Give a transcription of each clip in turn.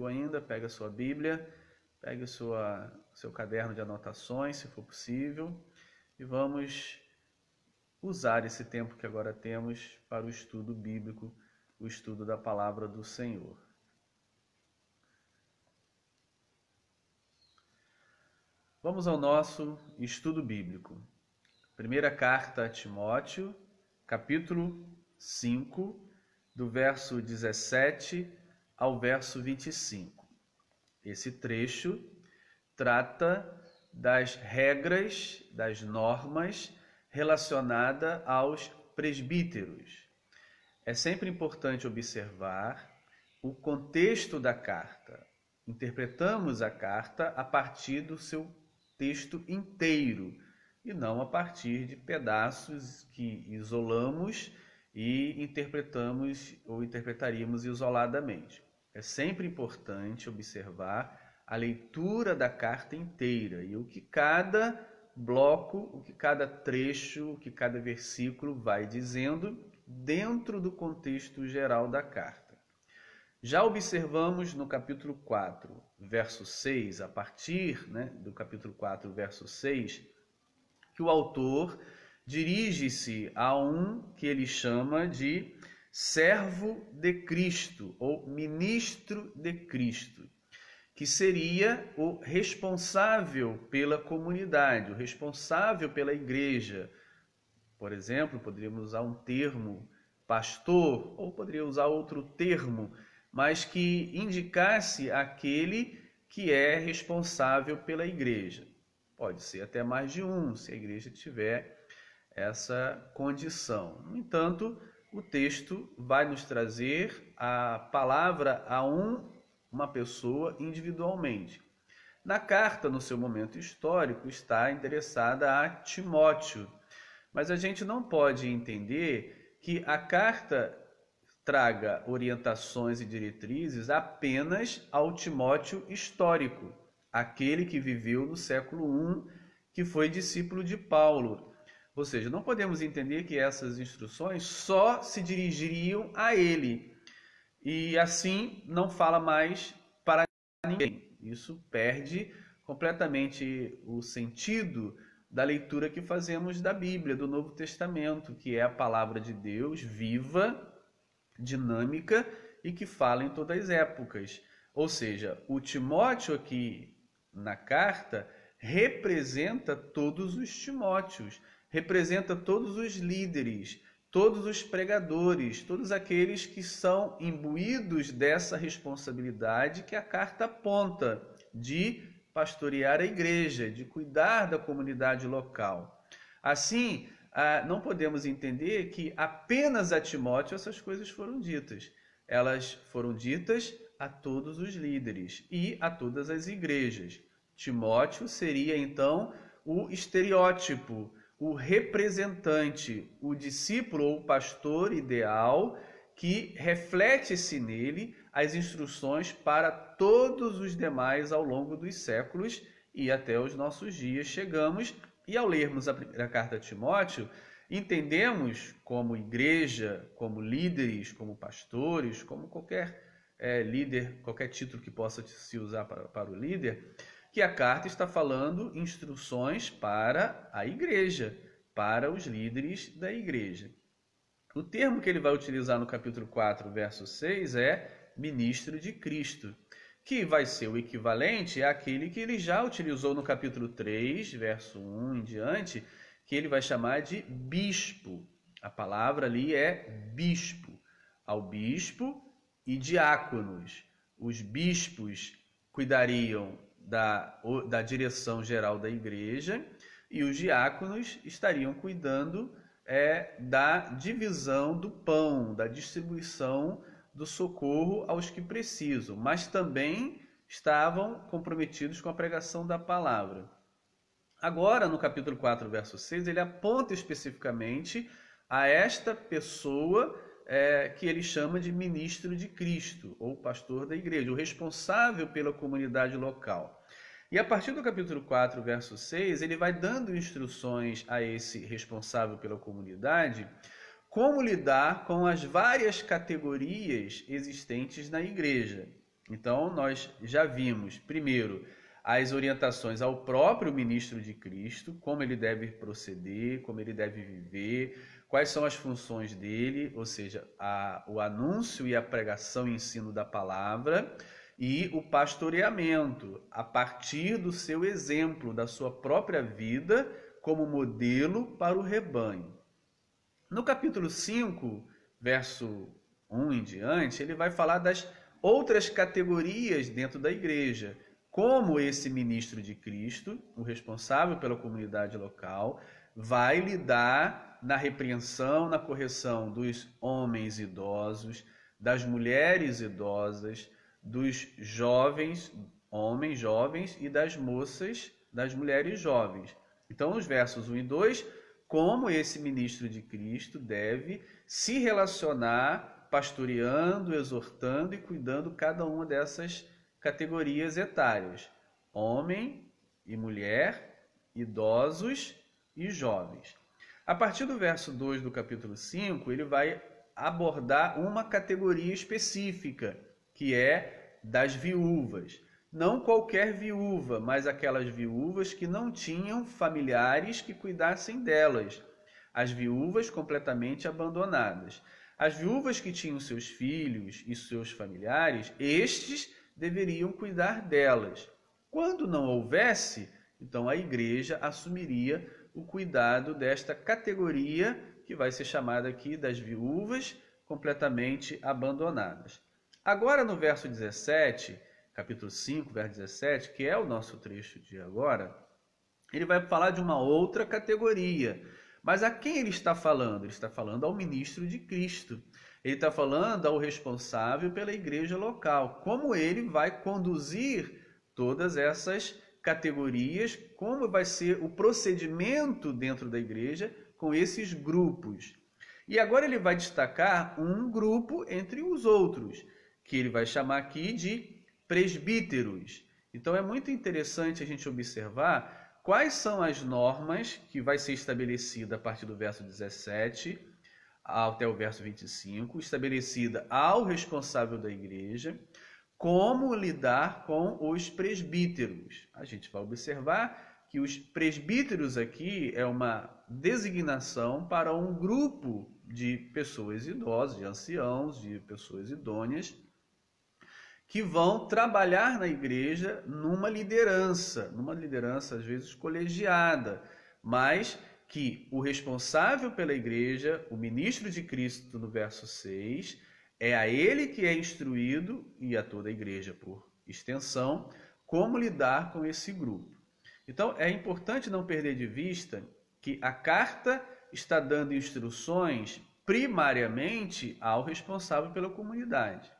Ainda, pega a sua Bíblia, pegue seu caderno de anotações, se for possível, e vamos usar esse tempo que agora temos para o estudo bíblico, o estudo da palavra do Senhor. Vamos ao nosso estudo bíblico. Primeira carta a Timóteo, capítulo 5, do verso 17 ao verso 25. Esse trecho trata das regras, das normas relacionadas aos presbíteros. É sempre importante observar o contexto da carta. Interpretamos a carta a partir do seu texto inteiro e não a partir de pedaços que isolamos e interpretamos ou interpretaríamos isoladamente. É sempre importante observar a leitura da carta inteira e o que cada bloco, o que cada trecho, o que cada versículo vai dizendo dentro do contexto geral da carta. Já observamos no capítulo 4, verso 6, a partir do capítulo 4, verso 6, que o autor dirige-se a um que ele chama de servo de Cristo ou ministro de Cristo, que seria o responsável pela comunidade, o responsável pela igreja. Por exemplo, poderíamos usar um termo pastor, ou poderia usar outro termo, mas que indicasse aquele que é responsável pela igreja. Pode ser até mais de um, se a igreja tiver essa condição. No entanto, o texto vai nos trazer a palavra a uma pessoa individualmente. Na carta, no seu momento histórico, está endereçada a Timóteo, mas a gente não pode entender que a carta traga orientações e diretrizes apenas ao Timóteo histórico, aquele que viveu no século I, que foi discípulo de Paulo. Ou seja, não podemos entender que essas instruções só se dirigiriam a ele e assim não fala mais para ninguém. Isso perde completamente o sentido da leitura que fazemos da Bíblia, do Novo Testamento, que é a palavra de Deus viva, dinâmica e que fala em todas as épocas. Ou seja, o Timóteo aqui na carta representa todos os Timóteos, representa todos os líderes, todos os pregadores, todos aqueles que são imbuídos dessa responsabilidade que a carta aponta de pastorear a igreja, de cuidar da comunidade local. Assim, não podemos entender que apenas a Timóteo essas coisas foram ditas. Elas foram ditas a todos os líderes e a todas as igrejas. Timóteo seria então o estereótipo, o representante, o discípulo ou pastor ideal que reflete-se nele as instruções para todos os demais ao longo dos séculos e até os nossos dias chegamos. E ao lermos a primeira carta a Timóteo, entendemos como igreja, como líderes, como pastores, como qualquer líder, qualquer título que possa se usar para o líder, que a carta está falando instruções para a igreja, para os líderes da igreja. O termo que ele vai utilizar no capítulo 4, verso 6 é ministro de Cristo, que vai ser o equivalente àquele que ele já utilizou no capítulo 3, verso 1 em diante, que ele vai chamar de bispo. A palavra ali é bispo. Ao bispo e diáconos. Os bispos cuidariam da direção geral da igreja e os diáconos estariam cuidando da divisão do pão, da distribuição do socorro aos que precisam, mas também estavam comprometidos com a pregação da palavra. Agora, no capítulo 4, verso 6, ele aponta especificamente a esta pessoa que ele chama de ministro de Cristo, ou pastor da igreja, o responsável pela comunidade local. E a partir do capítulo 4, verso 6, ele vai dando instruções a esse responsável pela comunidade como lidar com as várias categorias existentes na igreja. Então, nós já vimos, primeiro, as orientações ao próprio ministro de Cristo, como ele deve proceder, como ele deve viver, quais são as funções dele, ou seja, o anúncio e a pregação e ensino da palavra, e o pastoreamento, a partir do seu exemplo, da sua própria vida, como modelo para o rebanho. No capítulo 5, verso 1 em diante, ele vai falar das outras categorias dentro da igreja, como esse ministro de Cristo, o responsável pela comunidade local, vai lidar na repreensão, na correção dos homens idosos, das mulheres idosas, dos jovens, homens jovens e das moças, das mulheres jovens. Então, os versos 1 e 2, como esse ministro de Cristo deve se relacionar pastoreando, exortando e cuidando cada uma dessas categorias etárias: homem e mulher, idosos e jovens. A partir do verso 2 do capítulo 5, ele vai abordar uma categoria específica, que é das viúvas. Não qualquer viúva, mas aquelas viúvas que não tinham familiares que cuidassem delas. As viúvas completamente abandonadas. As viúvas que tinham seus filhos e seus familiares, estes deveriam cuidar delas. Quando não houvesse, então a igreja assumiria o cuidado desta categoria, que vai ser chamada aqui das viúvas completamente abandonadas. Agora no verso 17, capítulo 5, verso 17, que é o nosso trecho de agora, ele vai falar de uma outra categoria. Mas a quem ele está falando? Ele está falando ao ministro de Cristo. Ele está falando ao responsável pela igreja local. Como ele vai conduzir todas essas categorias, como vai ser o procedimento dentro da igreja com esses grupos. E agora ele vai destacar um grupo entre os outros, que ele vai chamar aqui de presbíteros. Então é muito interessante a gente observar quais são as normas que vai ser estabelecida a partir do verso 17 até o verso 25, estabelecida ao responsável da igreja, como lidar com os presbíteros. A gente vai observar que os presbíteros aqui é uma designação para um grupo de pessoas idosas, de anciãos, de pessoas idôneas, que vão trabalhar na igreja numa liderança às vezes colegiada, mas que o responsável pela igreja, o ministro de Cristo no verso 6, é a ele que é instruído, e a toda a igreja por extensão, como lidar com esse grupo. Então é importante não perder de vista que a carta está dando instruções primariamente ao responsável pela comunidade.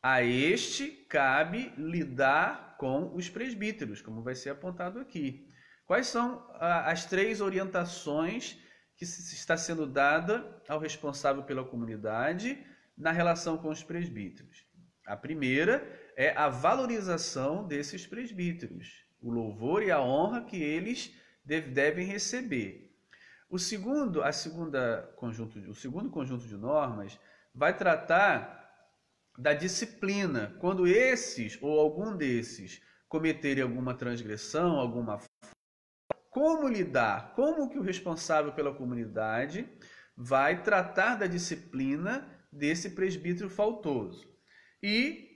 A este cabe lidar com os presbíteros, como vai ser apontado aqui. Quais são as três orientações que está sendo dada ao responsável pela comunidade na relação com os presbíteros? A primeira é a valorização desses presbíteros, o louvor e a honra que eles devem receber. O segundo conjunto de normas vai tratar da disciplina, quando esses ou algum desses cometerem alguma transgressão, alguma falha, como lidar, como que o responsável pela comunidade vai tratar da disciplina desse presbítero faltoso. E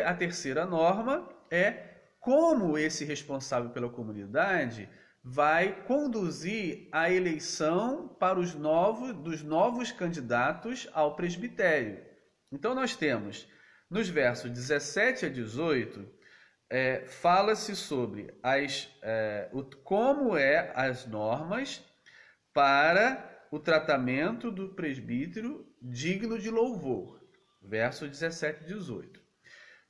a terceira norma é como esse responsável pela comunidade vai conduzir a eleição para dos novos candidatos ao presbitério. Então nós temos, nos versos 17 a 18, fala-se sobre como as normas para o tratamento do presbítero digno de louvor. Versos 17 e 18.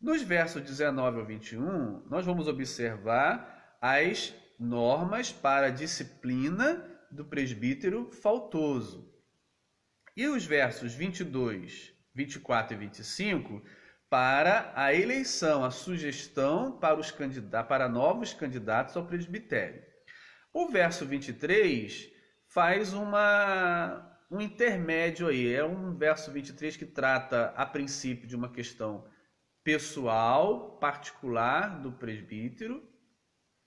Nos versos 19 ao 21, nós vamos observar as normas para a disciplina do presbítero faltoso. E os versos 22, 24 e 25, para a eleição, a sugestão para novos candidatos ao presbitério. O verso 23 faz um intermédio aí. É um verso 23 que trata, a princípio, de uma questão pessoal, particular do presbítero,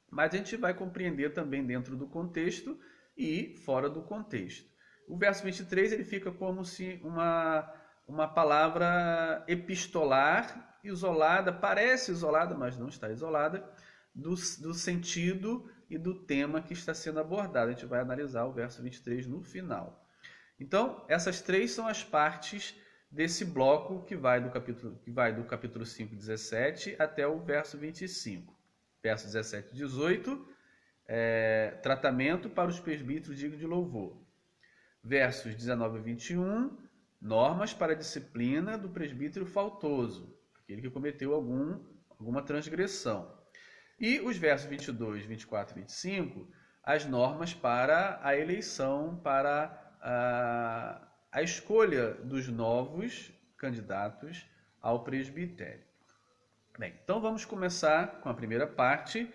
mas a gente vai compreender também dentro do contexto e fora do contexto. O verso 23 ele fica como se uma palavra epistolar, isolada, parece isolada, mas não está isolada, do sentido e do tema que está sendo abordado. A gente vai analisar o verso 23 no final. Então, essas três são as partes desse bloco que vai do capítulo 5, 17 até o verso 25. Verso 17 e 18, tratamento para os presbíteros dignos de louvor. Versos 19 e 21, normas para a disciplina do presbítero faltoso, aquele que cometeu alguma transgressão. E os versos 22, 24 e 25, as normas para a eleição, para a escolha dos novos candidatos ao presbitério. Bem, então vamos começar com a primeira parte.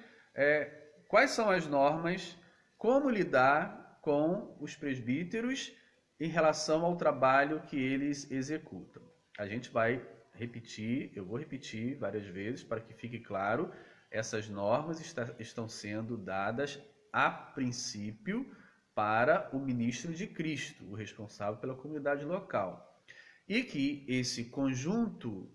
Quais são as normas, como lidar com os presbíteros em relação ao trabalho que eles executam? A gente vai repetir, eu vou repetir várias vezes para que fique claro. Essas normas estão sendo dadas a princípio para o ministro de Cristo, o responsável pela comunidade local. E que esse conjunto,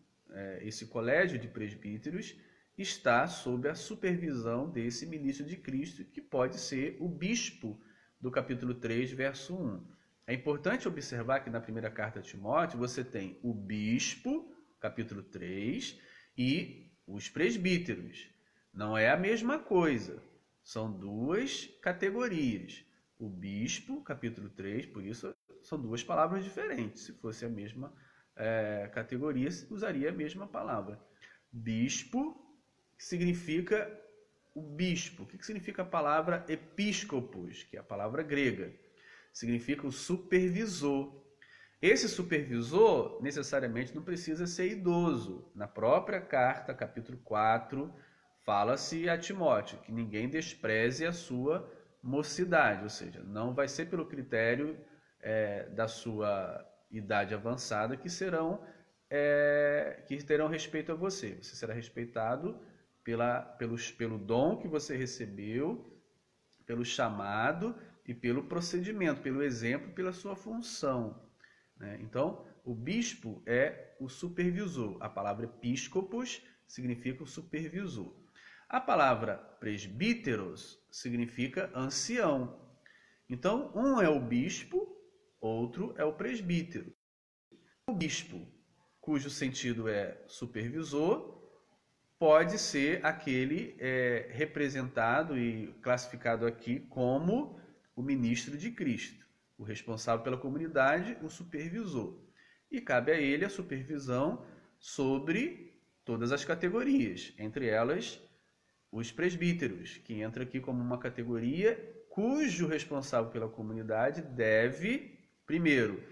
esse colégio de presbíteros, está sob a supervisão desse ministro de Cristo, que pode ser o bispo do capítulo 3, verso 1. É importante observar que na primeira carta a Timóteo você tem o bispo, capítulo 3, e os presbíteros. Não é a mesma coisa, são duas categorias. O bispo, capítulo 3, por isso são duas palavras diferentes. Se fosse a mesma categoria, usaria a mesma palavra. Bispo significa o bispo. O que significa a palavra episcopos, que é a palavra grega? Significa o supervisor. Esse supervisor necessariamente não precisa ser idoso. Na própria carta, capítulo 4, fala-se a Timóteo que ninguém despreze a sua mocidade, ou seja, não vai ser pelo critério da sua idade avançada que terão respeito a você. Você será respeitado pelo dom que você recebeu, pelo chamado e pelo procedimento, pelo exemplo, pela sua função. Então, o bispo é o supervisor. A palavra episcopos significa o supervisor. A palavra presbíteros significa ancião. Então, um é o bispo, outro é o presbítero. O bispo, cujo sentido é supervisor, pode ser aquele representado e classificado aqui como o ministro de Cristo, o responsável pela comunidade, o supervisor. E cabe a ele a supervisão sobre todas as categorias, entre elas os presbíteros, que entra aqui como uma categoria cujo responsável pela comunidade deve, primeiro,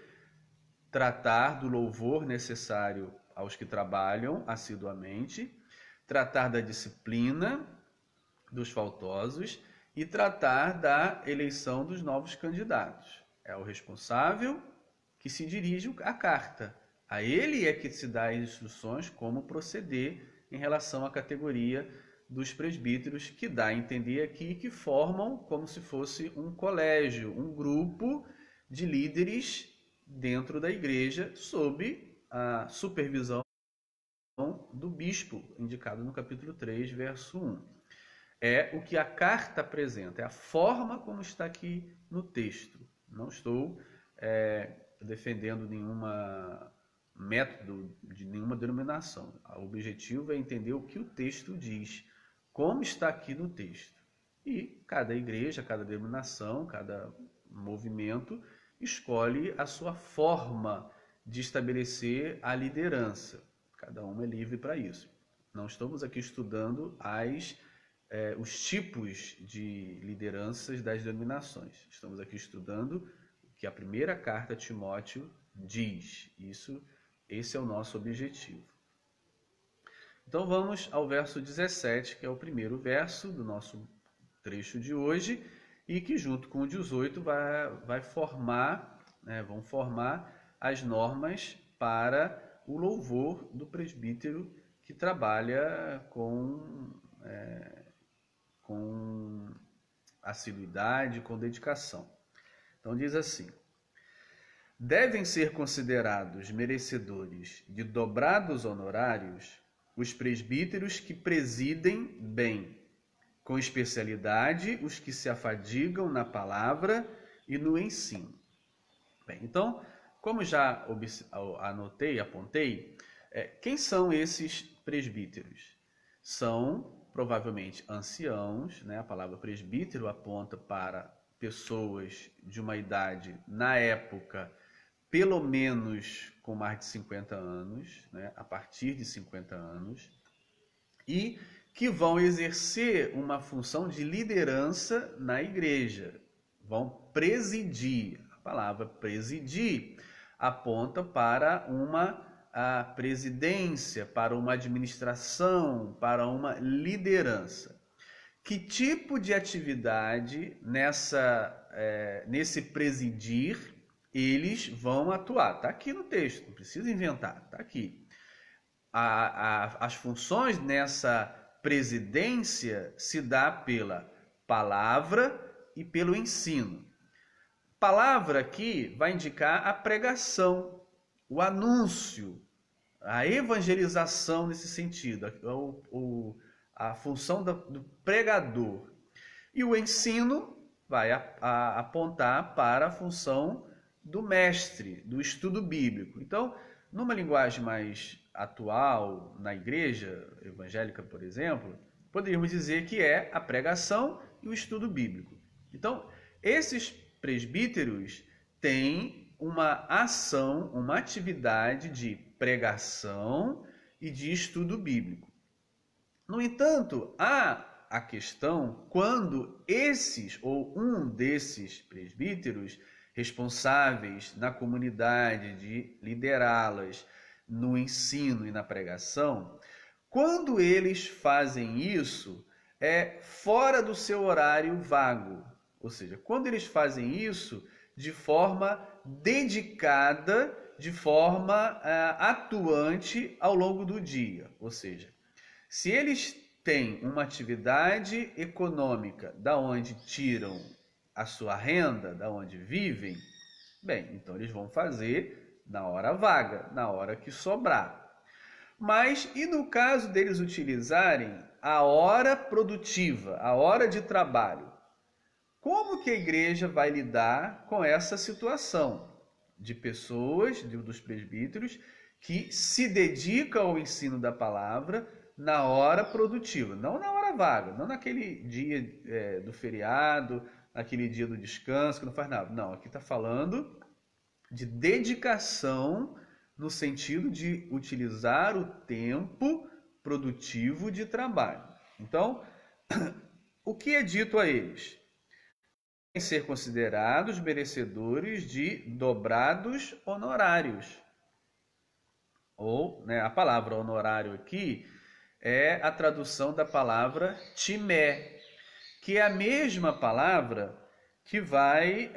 tratar do louvor necessário aos que trabalham assiduamente, tratar da disciplina dos faltosos e tratar da eleição dos novos candidatos. É o responsável que se dirige à carta. A ele é que se dá as instruções como proceder em relação à categoria dos presbíteros, que dá a entender aqui que formam como se fosse um colégio, um grupo de líderes dentro da igreja, sob a supervisão do bispo, indicado no capítulo 3, verso 1. É o que a carta apresenta, é a forma como está aqui no texto. Não estou defendendo nenhuma método de nenhuma denominação. O objetivo é entender o que o texto diz, como está aqui no texto. E cada igreja, cada denominação, cada movimento escolhe a sua forma de estabelecer a liderança. Cada um é livre para isso. Não estamos aqui estudando os tipos de lideranças das denominações. Estamos aqui estudando o que a primeira carta a Timóteo diz. Esse é o nosso objetivo. Então vamos ao verso 17, que é o primeiro verso do nosso trecho de hoje, e que junto com o 18 vão formar as normas para o louvor do presbítero que trabalha com assiduidade, com dedicação. Então diz assim: devem ser considerados merecedores de dobrados honorários os presbíteros que presidem bem, com especialidade os que se afadigam na palavra e no ensino. Bem, então, como já apontei, quem são esses presbíteros? São provavelmente anciãos, né? A palavra presbítero aponta para pessoas de uma idade, na época, pelo menos com mais de 50 anos, né? A partir de 50 anos, e que vão exercer uma função de liderança na igreja, vão presidir. A palavra presidir aponta para uma presidência, para uma administração, para uma liderança. Que tipo de atividade nesse presidir eles vão atuar? Está aqui no texto, não precisa inventar, está aqui. As funções nessa presidência se dá pela palavra e pelo ensino. Palavra aqui vai indicar a pregação, o anúncio, a evangelização nesse sentido, a função do pregador. E o ensino vai apontar para a função do mestre, do estudo bíblico. Então, numa linguagem mais atual, na igreja evangélica, por exemplo, poderíamos dizer que é a pregação e o estudo bíblico. Então, esses presbíteros têm uma ação, uma atividade de pregação e de estudo bíblico. No entanto, há a questão quando esses ou um desses presbíteros responsáveis na comunidade de liderá-las no ensino e na pregação, quando eles fazem isso, fora do seu horário vago. Ou seja, quando eles fazem isso de forma dedicada, de forma atuante ao longo do dia. Ou seja, se eles têm uma atividade econômica da onde tiram a sua renda, da onde vivem, bem, então eles vão fazer na hora vaga, na hora que sobrar. Mas e no caso deles utilizarem a hora produtiva, a hora de trabalho? Como que a igreja vai lidar com essa situação de pessoas, dos presbíteros, que se dedicam ao ensino da palavra na hora produtiva, não na hora vaga, não naquele dia do feriado, naquele dia do descanso, que não faz nada. Não, aqui está falando de dedicação no sentido de utilizar o tempo produtivo de trabalho. Então, o que é dito a eles? Devem ser considerados merecedores de dobrados honorários. Ou, a palavra honorário aqui é a tradução da palavra timé, que é a mesma palavra que vai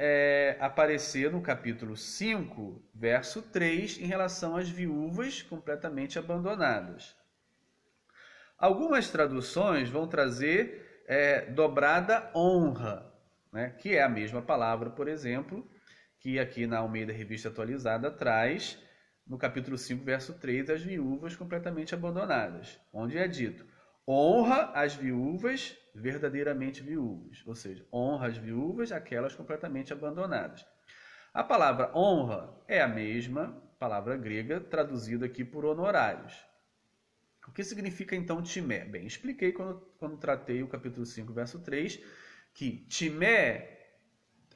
aparecer no capítulo 5, verso 3, em relação às viúvas completamente abandonadas. Algumas traduções vão trazer dobrada honra, que é a mesma palavra, por exemplo, que aqui na Almeida Revista Atualizada traz, no capítulo 5, verso 3, as viúvas completamente abandonadas, onde é dito: honra as viúvas verdadeiramente viúvas, ou seja, honra as viúvas, aquelas completamente abandonadas. A palavra honra é a mesma palavra grega traduzida aqui por honorários. O que significa então timé? Bem, expliquei quando tratei o capítulo 5, verso 3, que timé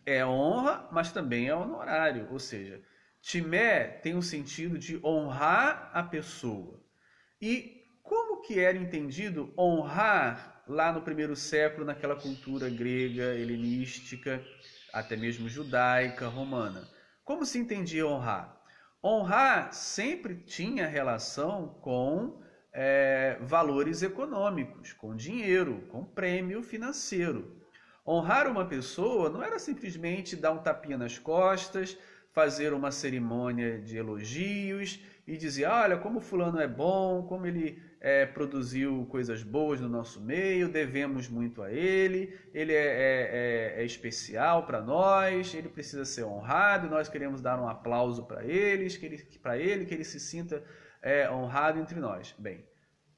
é honra, mas também é honorário, ou seja, timé tem o sentido de honrar a pessoa. E como que era entendido honrar lá no primeiro século, naquela cultura grega, helenística, até mesmo judaica, romana? Como se entendia honrar? Honrar sempre tinha relação com valores econômicos, com dinheiro, com prêmio financeiro. Honrar uma pessoa não era simplesmente dar um tapinha nas costas, fazer uma cerimônia de elogios e dizia, olha, como fulano é bom, como ele produziu coisas boas no nosso meio, devemos muito a ele é especial para nós, ele precisa ser honrado, nós queremos dar um aplauso para ele, que ele se sinta honrado entre nós. Bem,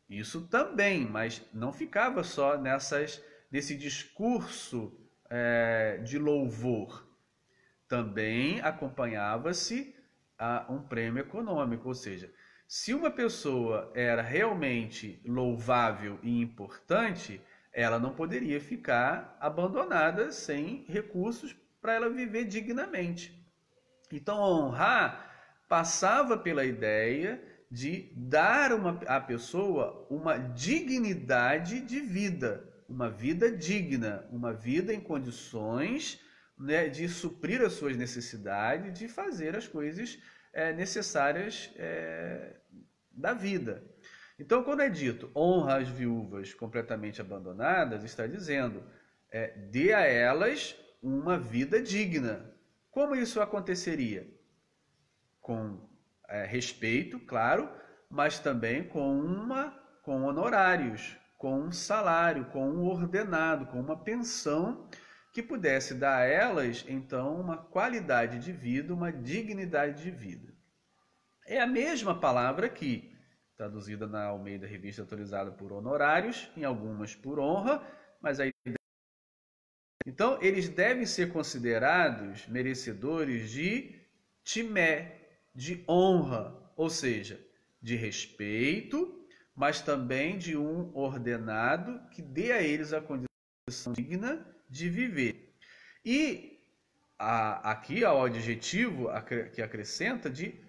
isso também, mas não ficava só nesse discurso de louvor. Também acompanhava-se a um prêmio econômico, ou seja, se uma pessoa era realmente louvável e importante, ela não poderia ficar abandonada sem recursos para ela viver dignamente. Então, honrar passava pela ideia de dar à pessoa uma dignidade de vida, uma vida digna, uma vida em condições, né, de suprir as suas necessidades, de fazer as coisas necessárias da vida. Então, quando é dito honra as viúvas completamente abandonadas, está dizendo dê a elas uma vida digna. Como isso aconteceria? Com respeito, claro, mas também com honorários, com um salário, com um ordenado, com uma pensão que pudesse dar a elas, então, uma qualidade de vida, uma dignidade de vida. É a mesma palavra aqui, traduzida na Almeida Revista Atualizada por honorários, em algumas por honra, mas aí... Então, eles devem ser considerados merecedores de timé, de honra, ou seja, de respeito, mas também de um ordenado que dê a eles a condição digna de viver. E aqui há o adjetivo que acrescenta de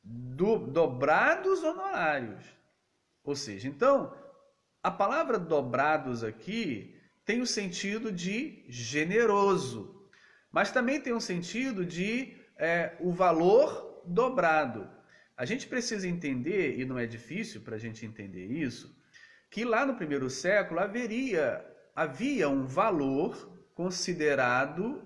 dobrados honorários. Ou seja, então, a palavra dobrados aqui tem o sentido de generoso, mas também tem o sentido de o valor dobrado. A gente precisa entender, e não é difícil para a gente entender isso, que lá no primeiro século havia um valor considerado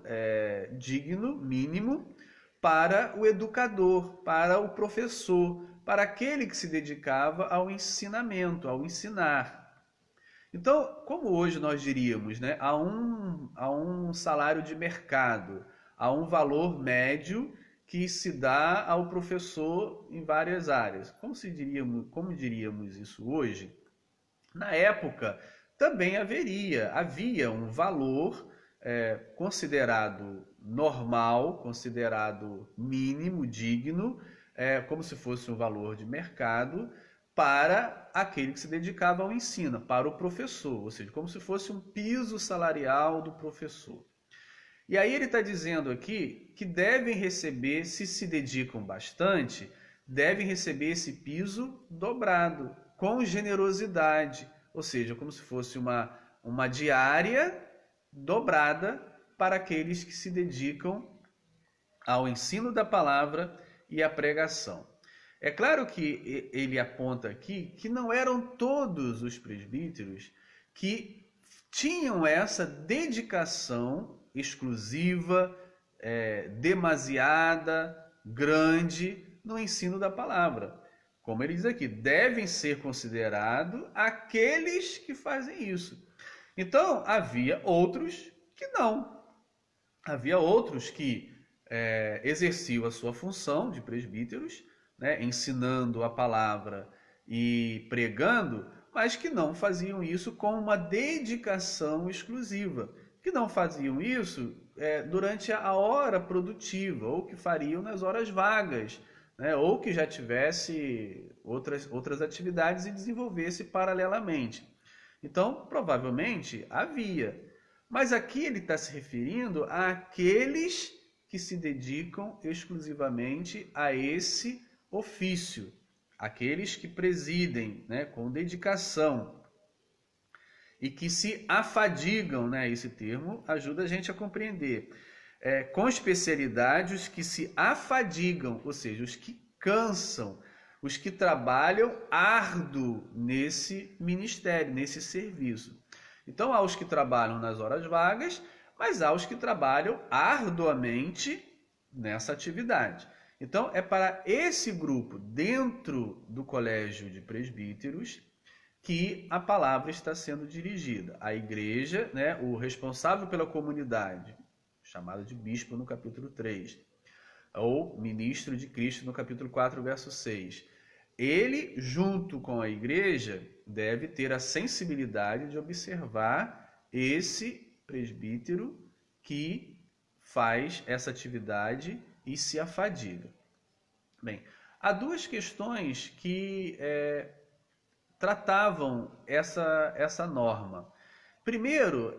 digno, mínimo, para o educador, para o professor, para aquele que se dedicava ao ensinamento, ao ensinar. Então, como hoje nós diríamos, né, há um salário de mercado, há um valor médio que se dá ao professor em várias áreas. Como diríamos isso hoje? Na época, também havia um valor considerado normal, considerado mínimo, digno, como se fosse um valor de mercado, para aquele que se dedicava ao ensino, para o professor, ou seja, como se fosse um piso salarial do professor. E aí ele está dizendo aqui que devem receber, se dedicam bastante, devem receber esse piso dobrado, com generosidade, ou seja, como se fosse uma diária dobrada para aqueles que se dedicam ao ensino da palavra e à pregação. É claro que ele aponta aqui que não eram todos os presbíteros que tinham essa dedicação exclusiva, demasiada, grande no ensino da palavra. Como ele diz aqui, devem ser considerados aqueles que fazem isso. Então, havia outros que não. Havia outros que exerciam a sua função de presbíteros, né, ensinando a palavra e pregando, mas que não faziam isso com uma dedicação exclusiva, que não faziam isso durante a hora produtiva, ou que fariam nas horas vagas, né, ou que já tivesse outras atividades e desenvolvesse paralelamente. Então, provavelmente havia. Mas aqui ele está se referindo àqueles que se dedicam exclusivamente a esse ofício, aqueles que presidem, né, com dedicação e que se afadigam, né, esse termo ajuda a gente a compreender, com especialidade os que se afadigam, ou seja, os que cansam, os que trabalham árduo nesse ministério, nesse serviço. Então há os que trabalham nas horas vagas, mas há os que trabalham arduamente nessa atividade. Então, é para esse grupo, dentro do colégio de presbíteros, que a palavra está sendo dirigida. A igreja, né, o responsável pela comunidade, chamado de bispo no capítulo 3, ou ministro de Cristo no capítulo 4, verso 6. Ele, junto com a igreja, deve ter a sensibilidade de observar esse presbítero que faz essa atividade e se afadiga. Bem, há duas questões que tratavam essa norma. Primeiro,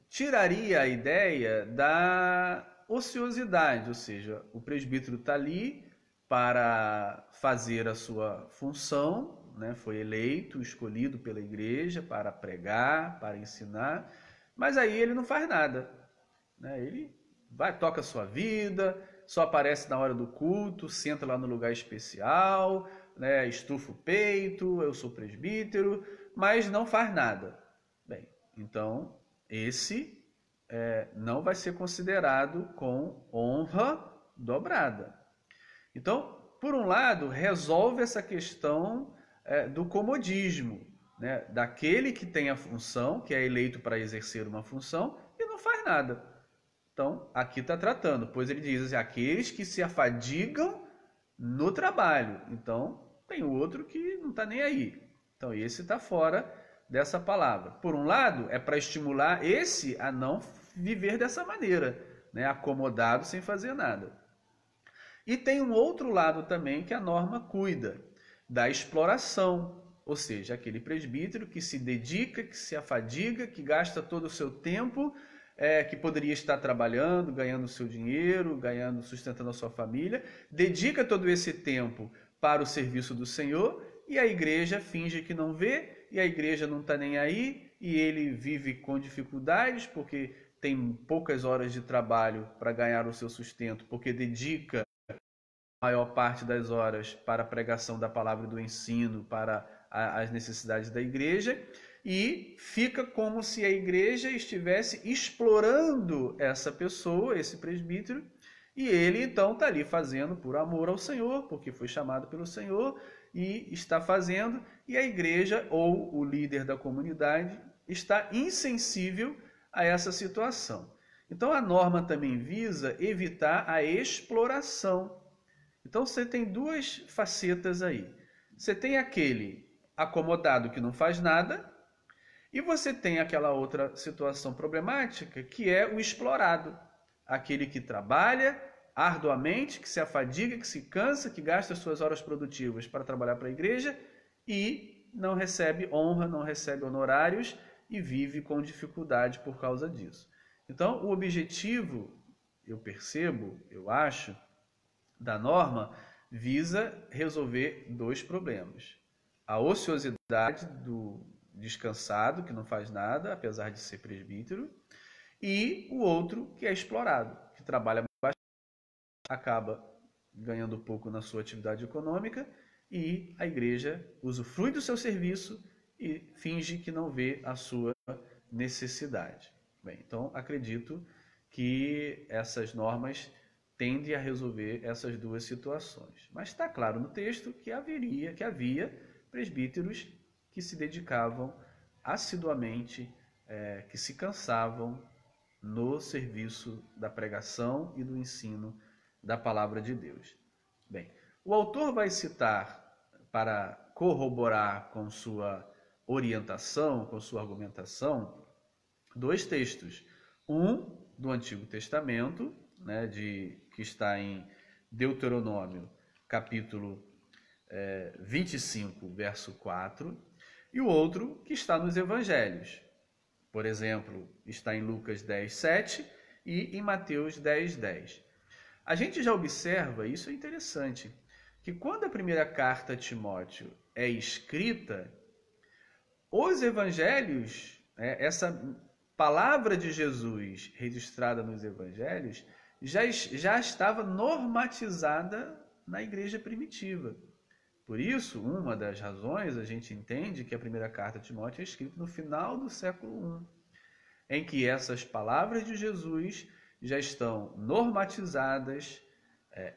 tiraria a ideia da ociosidade, ou seja, o presbítero está ali para fazer a sua função, né? Foi eleito, escolhido pela igreja para pregar, para ensinar, mas aí ele não faz nada, né? Ele vai, toca a sua vida, só aparece na hora do culto, senta lá no lugar especial, né? Estufa o peito, eu sou presbítero, mas não faz nada. Bem, então esse não vai ser considerado com honra dobrada. Então, por um lado, resolve essa questão do comodismo, né? Daquele que tem a função, que é eleito para exercer uma função e não faz nada. Então, aqui está tratando, pois ele diz assim, aqueles que se afadigam no trabalho. Então, tem outro que não está nem aí. Então, esse está fora dessa palavra. Por um lado, é para estimular esse a não viver dessa maneira, né? Acomodado sem fazer nada. E tem um outro lado também que a norma cuida, da exploração, ou seja, aquele presbítero que se dedica, que se afadiga, que gasta todo o seu tempo, que poderia estar trabalhando, ganhando o seu dinheiro, sustentando a sua família, dedica todo esse tempo para o serviço do Senhor e a igreja finge que não vê, e a igreja não está nem aí, e ele vive com dificuldades porque tem poucas horas de trabalho para ganhar o seu sustento, porque dedica a maior parte das horas para a pregação da palavra e do ensino, para as necessidades da igreja, e fica como se a igreja estivesse explorando essa pessoa, esse presbítero, e ele então está ali fazendo por amor ao Senhor, porque foi chamado pelo Senhor, e está fazendo, e a igreja ou o líder da comunidade está insensível a essa situação. Então a norma também visa evitar a exploração. Então você tem duas facetas aí. Você tem aquele acomodado que não faz nada, e você tem aquela outra situação problemática que é o explorado. Aquele que trabalha arduamente, que se afadiga, que se cansa, que gasta suas horas produtivas para trabalhar para a igreja e não recebe honra, não recebe honorários e vive com dificuldade por causa disso. Então, o objetivo, eu percebo, eu acho, da norma visa resolver dois problemas. A ociosidade do descansado, que não faz nada, apesar de ser presbítero, e o outro que é explorado, que trabalha bastante, acaba ganhando pouco na sua atividade econômica e a igreja usufrui do seu serviço e finge que não vê a sua necessidade. Bem, então acredito que essas normas tendem a resolver essas duas situações. Mas está claro no texto que havia presbíteros que se dedicavam assiduamente, que se cansavam no serviço da pregação e do ensino da palavra de Deus. Bem, o autor vai citar, para corroborar com sua orientação, com sua argumentação, dois textos. Um do Antigo Testamento, né, que está em Deuteronômio, capítulo 25, verso 4, e o outro que está nos Evangelhos. Por exemplo, está em Lucas 10, 7 e em Mateus 10, 10. A gente já observa, isso é interessante, que quando a primeira carta a Timóteo é escrita, os evangelhos, essa palavra de Jesus registrada nos evangelhos, já estava normatizada na igreja primitiva. Por isso, uma das razões, a gente entende que a primeira carta a Timóteo é escrita no final do século I, em que essas palavras de Jesus já estão normatizadas,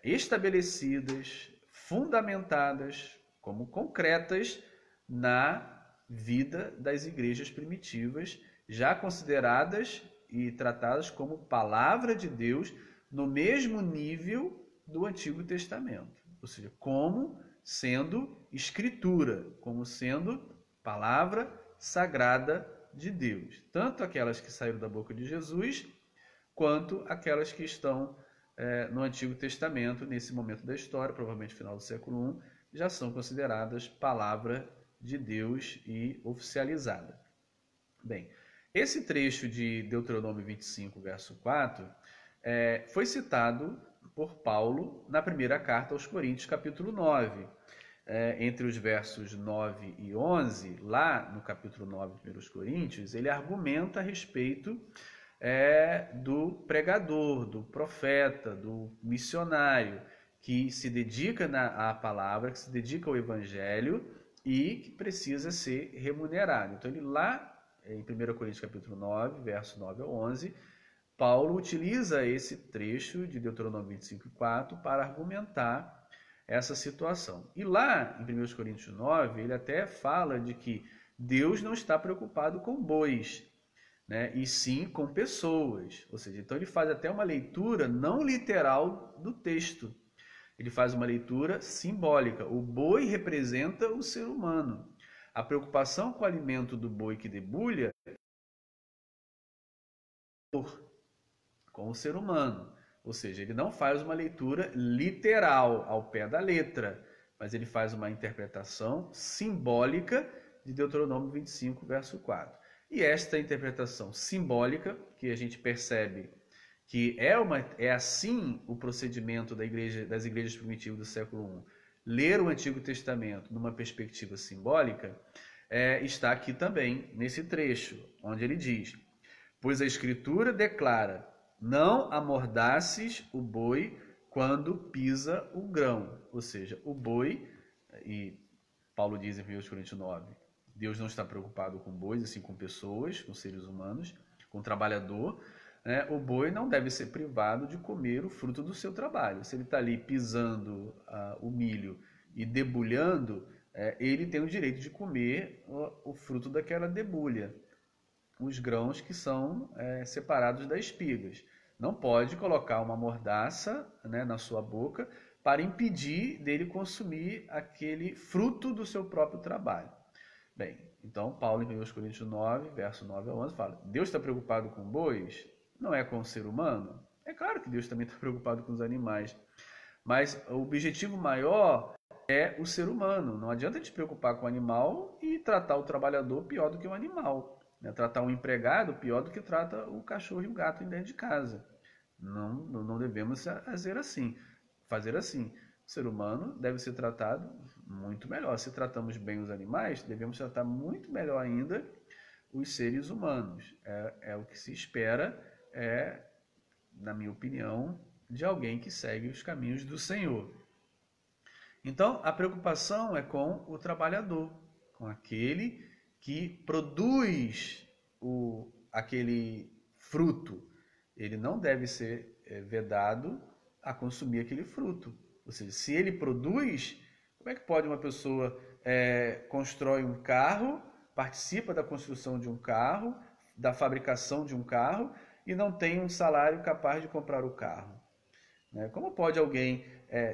estabelecidas, fundamentadas, como concretas na vida das igrejas primitivas, já consideradas e tratadas como palavra de Deus no mesmo nível do Antigo Testamento, ou seja, como sendo escritura, como sendo palavra sagrada de Deus, tanto aquelas que saíram da boca de Jesus, quanto aquelas que estão no Antigo Testamento, nesse momento da história, provavelmente final do século I, já são consideradas palavra de Deus e oficializada. Bem, esse trecho de Deuteronômio 25, verso 4, foi citado por Paulo na primeira carta aos Coríntios, capítulo 9. Entre os versos 9 e 11, lá no capítulo 9 de 1 Coríntios, ele argumenta a respeito do pregador, do profeta, do missionário, que se dedica à palavra, que se dedica ao evangelho e que precisa ser remunerado. Então, ele lá em 1 Coríntios capítulo 9, verso 9 ao 11, Paulo utiliza esse trecho de Deuteronômio 25, 4 para argumentar essa situação. E lá em 1 Coríntios 9, ele até fala de que Deus não está preocupado com bois, né, e sim com pessoas. Ou seja, então ele faz até uma leitura não literal do texto. Ele faz uma leitura simbólica. O boi representa o ser humano. A preocupação com o alimento do boi que debulha com o ser humano. Ou seja, ele não faz uma leitura literal, ao pé da letra, mas ele faz uma interpretação simbólica de Deuteronômio 25, verso 4. E esta interpretação simbólica, que a gente percebe que é assim o procedimento das igrejas primitivas do século I, ler o Antigo Testamento numa perspectiva simbólica, está aqui também, nesse trecho, onde ele diz: pois a Escritura declara, não amordaces o boi quando pisa o grão. Ou seja, o boi, e Paulo diz em 1 Coríntios 9, Deus não está preocupado com bois, assim com pessoas, com seres humanos, com trabalhador. O boi não deve ser privado de comer o fruto do seu trabalho. Se ele está ali pisando o milho e debulhando, ele tem o direito de comer o fruto daquela debulha, os grãos que são separados das espigas. Não pode colocar uma mordaça, né, na sua boca para impedir dele consumir aquele fruto do seu próprio trabalho. Bem, então Paulo em 1 Coríntios 9, verso 9 a 11 fala: Deus está preocupado com bois? Não é com o ser humano? É claro que Deus também está preocupado com os animais, mas o objetivo maior é o ser humano. Não adianta a gente se preocupar com o animal e tratar o trabalhador pior do que o animal, né? Tratar um empregado pior do que trata o cachorro e o gato dentro de casa. Não devemos fazer assim. O ser humano deve ser tratado muito melhor. Se tratamos bem os animais, devemos tratar muito melhor ainda os seres humanos. É o que se espera, na minha opinião, de alguém que segue os caminhos do Senhor. Então, a preocupação é com o trabalhador, com aquele que produz aquele fruto. Ele não deve ser vedado a consumir aquele fruto. Ou seja, se ele produz, como é que pode uma pessoa constrói um carro, participa da construção de um carro, da fabricação de um carro, e não tem um salário capaz de comprar o carro? Né? Como pode alguém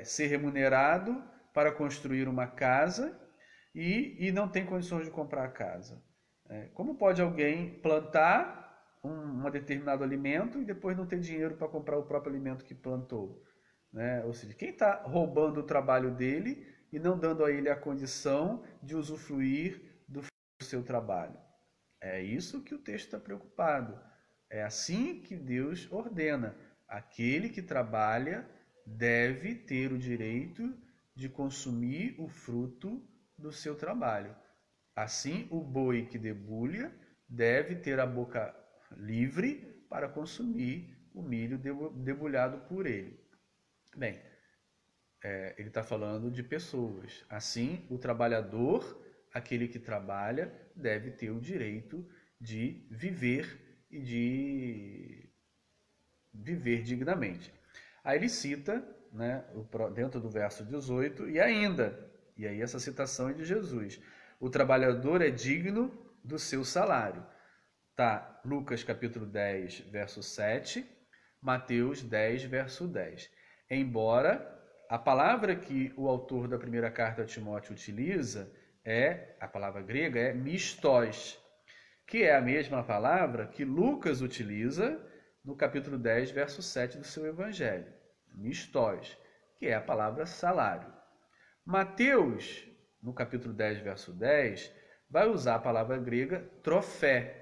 ser remunerado para construir uma casa e não tem condições de comprar a casa? Como pode alguém plantar um determinado alimento e depois não ter dinheiro para comprar o próprio alimento que plantou? Né? Ou seja, quem está roubando o trabalho dele e não dando a ele a condição de usufruir do seu trabalho? É isso que o texto está preocupado. É assim que Deus ordena. Aquele que trabalha deve ter o direito de consumir o fruto do seu trabalho. Assim, o boi que debulha deve ter a boca livre para consumir o milho debulhado por ele. Bem, ele está falando de pessoas. Assim, o trabalhador, aquele que trabalha, deve ter o direito de viver e de viver dignamente. Aí ele cita né, dentro do verso 18, e ainda, e aí essa citação é de Jesus, o trabalhador é digno do seu salário. Tá, Lucas capítulo 10, verso 7, Mateus 10, verso 10. Embora a palavra que o autor da primeira carta a Timóteo utiliza a palavra grega é mistos, que é a mesma palavra que Lucas utiliza no capítulo 10, verso 7 do seu evangelho. Mistos, que é a palavra salário. Mateus, no capítulo 10, verso 10, vai usar a palavra grega trofé.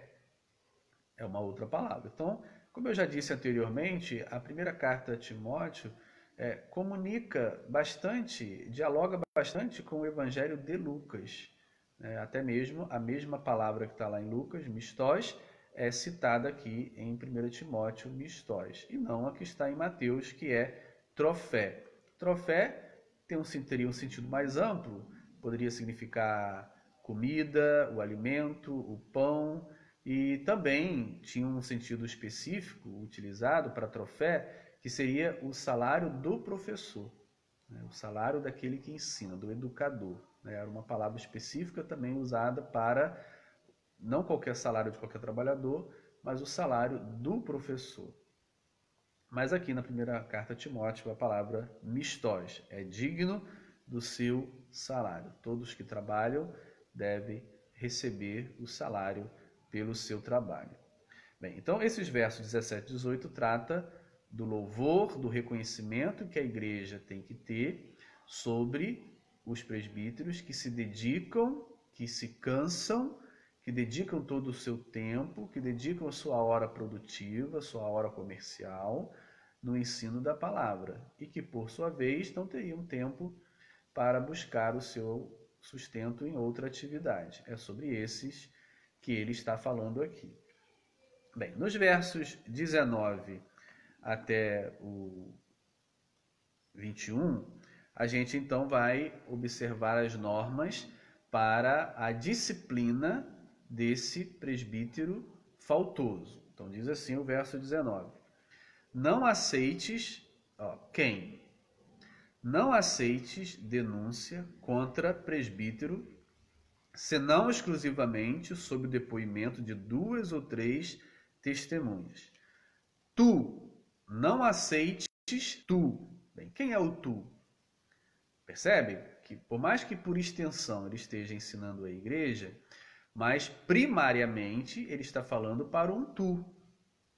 É uma outra palavra. Então, como eu já disse anteriormente, a primeira carta a Timóteo comunica bastante, dialoga bastante com o evangelho de Lucas. Até mesmo a mesma palavra que está lá em Lucas, mistos, é citada aqui em 1 Timóteo, mistos, e não a que está em Mateus, que é trofé. Trofé teria um sentido mais amplo, poderia significar comida, o alimento, o pão, e também tinha um sentido específico utilizado para trofé, que seria o salário do professor, o salário daquele que ensina, do educador. Era uma palavra específica também usada para, não qualquer salário de qualquer trabalhador, mas o salário do professor. Mas aqui na primeira carta a Timóteo, a palavra mistos, é digno do seu salário. Todos que trabalham devem receber o salário pelo seu trabalho. Bem, então esses versos 17 e 18 trata do louvor, do reconhecimento que a igreja tem que ter sobre os presbíteros que se dedicam, que se cansam, que dedicam todo o seu tempo, que dedicam a sua hora produtiva, a sua hora comercial no ensino da palavra e que, por sua vez, não teriam tempo para buscar o seu sustento em outra atividade. É sobre esses que ele está falando aqui. Bem, nos versos 19 até o 21, a gente então vai observar as normas para a disciplina desse presbítero faltoso. Então diz assim o verso 19: não aceites, quem? Não aceites denúncia contra presbítero, senão exclusivamente sob o depoimento de 2 ou 3 testemunhas. Tu não aceites tu. Bem, quem é o tu? Percebe que por mais que por extensão ele esteja ensinando a igreja, mas primariamente ele está falando para um tu.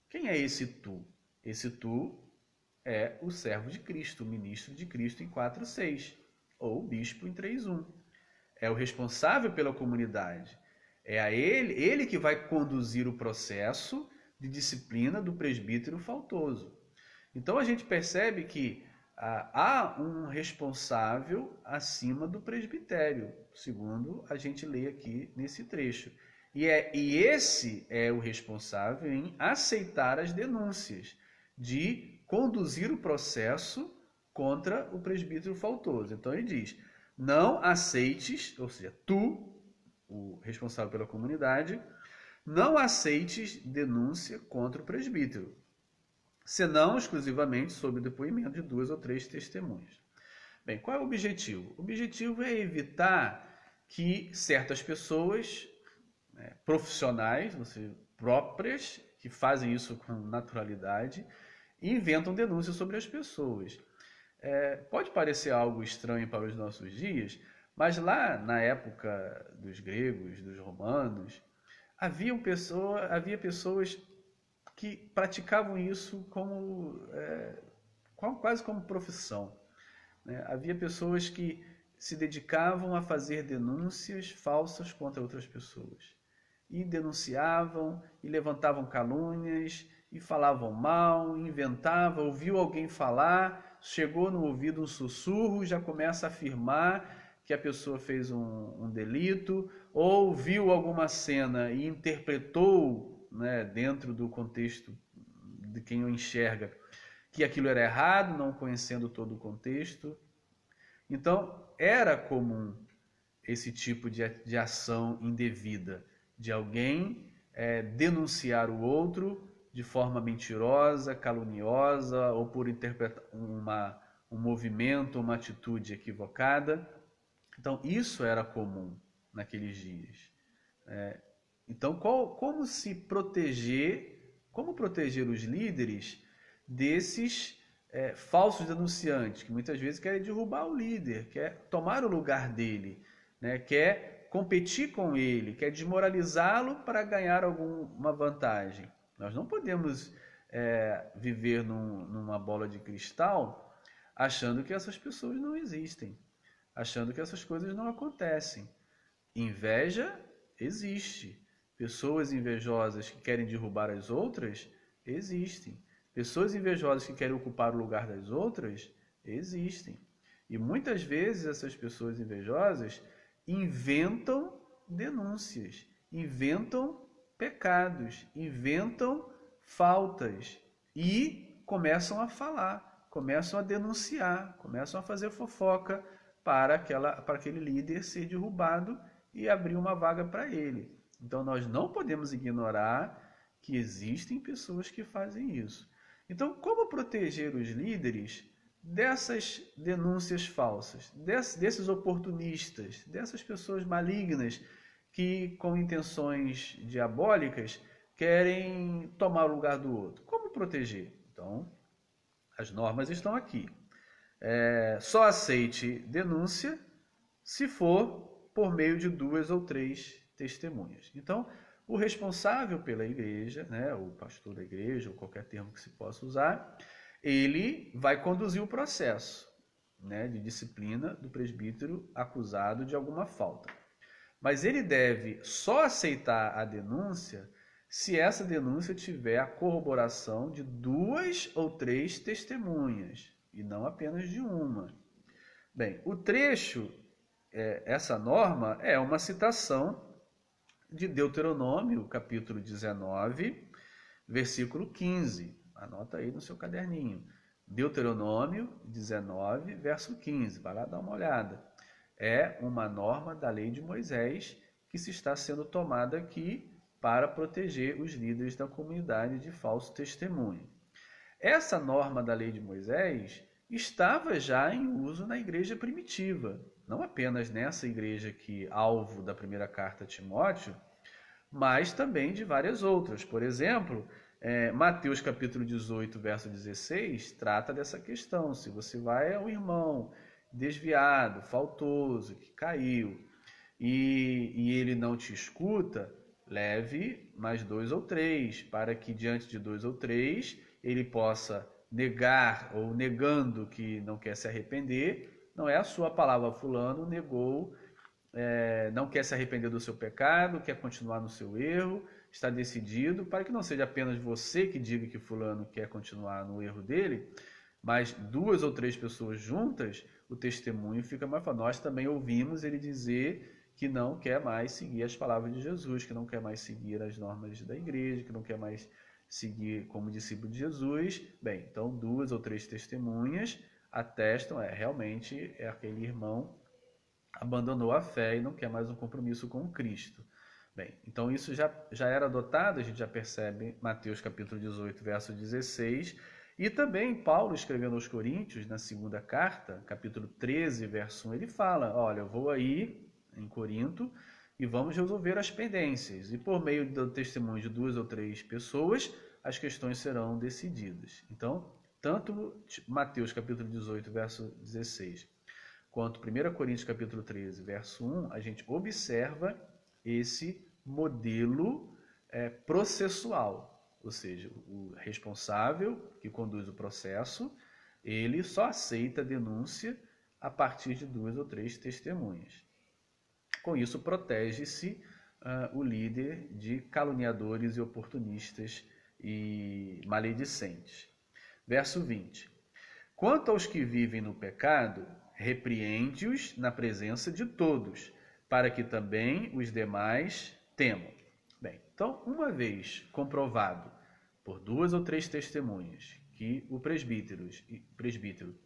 Quem é esse tu? Esse tu é o servo de Cristo, o ministro de Cristo em 4:6, ou o bispo em 3:1. É o responsável pela comunidade. É a ele que vai conduzir o processo de disciplina do presbítero faltoso. Então a gente percebe que há um responsável acima do presbitério, segundo a gente lê aqui nesse trecho. E esse é o responsável em aceitar as denúncias, de conduzir o processo contra o presbítero faltoso. Então ele diz: não aceites, ou seja, tu, o responsável pela comunidade, não aceites denúncia contra o presbítero, senão exclusivamente sob o depoimento de 2 ou 3 testemunhas. Bem, qual é o objetivo? O objetivo é evitar que certas pessoas, profissionais, próprias, que fazem isso com naturalidade, inventam denúncias sobre as pessoas. Pode parecer algo estranho para os nossos dias, mas lá na época dos gregos, dos romanos, havia pessoas que praticavam isso quase como profissão. Havia pessoas que se dedicavam a fazer denúncias falsas contra outras pessoas. E denunciavam, e levantavam calúnias, e falavam mal, inventavam, ouviu alguém falar, chegou no ouvido um sussurro, já começa a afirmar que a pessoa fez um delito, ou viu alguma cena e interpretou, dentro do contexto de quem o enxerga, que aquilo era errado, não conhecendo todo o contexto. Então, era comum esse tipo de ação indevida, de alguém denunciar o outro de forma mentirosa, caluniosa, ou por interpretar um movimento, uma atitude equivocada. Então, isso era comum naqueles dias. Então, como proteger os líderes desses falsos denunciantes, que muitas vezes querem derrubar o líder, quer tomar o lugar dele, né? Quer competir com ele, quer desmoralizá-lo para ganhar alguma vantagem. Nós não podemos viver numa bola de cristal achando que essas pessoas não existem, achando que essas coisas não acontecem. Inveja existe. Pessoas invejosas que querem derrubar as outras existem. Pessoas invejosas que querem ocupar o lugar das outras existem. E muitas vezes essas pessoas invejosas inventam denúncias, inventam pecados, inventam faltas e começam a falar, começam a denunciar, começam a fazer fofoca para aquele líder ser derrubado e abrir uma vaga para ele. Então nós não podemos ignorar que existem pessoas que fazem isso. Então, como proteger os líderes dessas denúncias falsas, desses oportunistas, dessas pessoas malignas que, com intenções diabólicas, querem tomar o lugar do outro? Como proteger? Então, as normas estão aqui. Só aceite denúncia se for por meio de 2 ou 3 testemunhas. Então, o responsável pela igreja, né, o pastor da igreja, ou qualquer termo que se possa usar, ele vai conduzir o processo, né, de disciplina do presbítero acusado de alguma falta. Mas ele deve só aceitar a denúncia se essa denúncia tiver a corroboração de 2 ou 3 testemunhas, e não apenas de uma. Bem, o trecho, essa norma, é uma citação de Deuteronômio, capítulo 19, versículo 15. Anota aí no seu caderninho. Deuteronômio 19, verso 15. Vai lá dar uma olhada. É uma norma da lei de Moisés que se está sendo tomada aqui para proteger os líderes da comunidade de falso testemunho. Essa norma da lei de Moisés estava já em uso na igreja primitiva, não apenas nessa igreja aqui, alvo da primeira carta a Timóteo, mas também de várias outras. Por exemplo, Mateus capítulo 18, verso 16, trata dessa questão. Se você vai ao irmão desviado, faltoso, que caiu, e ele não te escuta, leve mais 2 ou 3, para que diante de 2 ou 3 ele possa negar, ou negando que não quer se arrepender, não é a sua palavra, fulano negou, não quer se arrepender do seu pecado, quer continuar no seu erro, está decidido, para que não seja apenas você que diga que fulano quer continuar no erro dele, mas 2 ou 3 pessoas juntas, o testemunho fica mais forte. Nós também ouvimos ele dizer que não quer mais seguir as palavras de Jesus, que não quer mais seguir as normas da igreja, que não quer mais seguir como discípulo de Jesus. Bem, então 2 ou 3 testemunhas atestam, realmente aquele irmão abandonou a fé e não quer mais um compromisso com Cristo. Bem, então isso já era adotado, a gente já percebe Mateus capítulo 18, verso 16, e também Paulo escrevendo aos Coríntios, na segunda carta, capítulo 13, verso 1, ele fala, olha, eu vou aí em Corinto e vamos resolver as pendências, e por meio do testemunho de 2 ou 3 pessoas, as questões serão decididas. Então, tanto Mateus capítulo 18, verso 16, quanto 1 Coríntios capítulo 13, verso 1, a gente observa esse modelo processual, ou seja, o responsável que conduz o processo, ele só aceita a denúncia a partir de 2 ou 3 testemunhas. Com isso, protege-se o líder de caluniadores e oportunistas e maledicentes. Verso 20. Quanto aos que vivem no pecado, repreende-os na presença de todos, para que também os demais temam. Bem, então, uma vez comprovado por 2 ou 3 testemunhas que o presbítero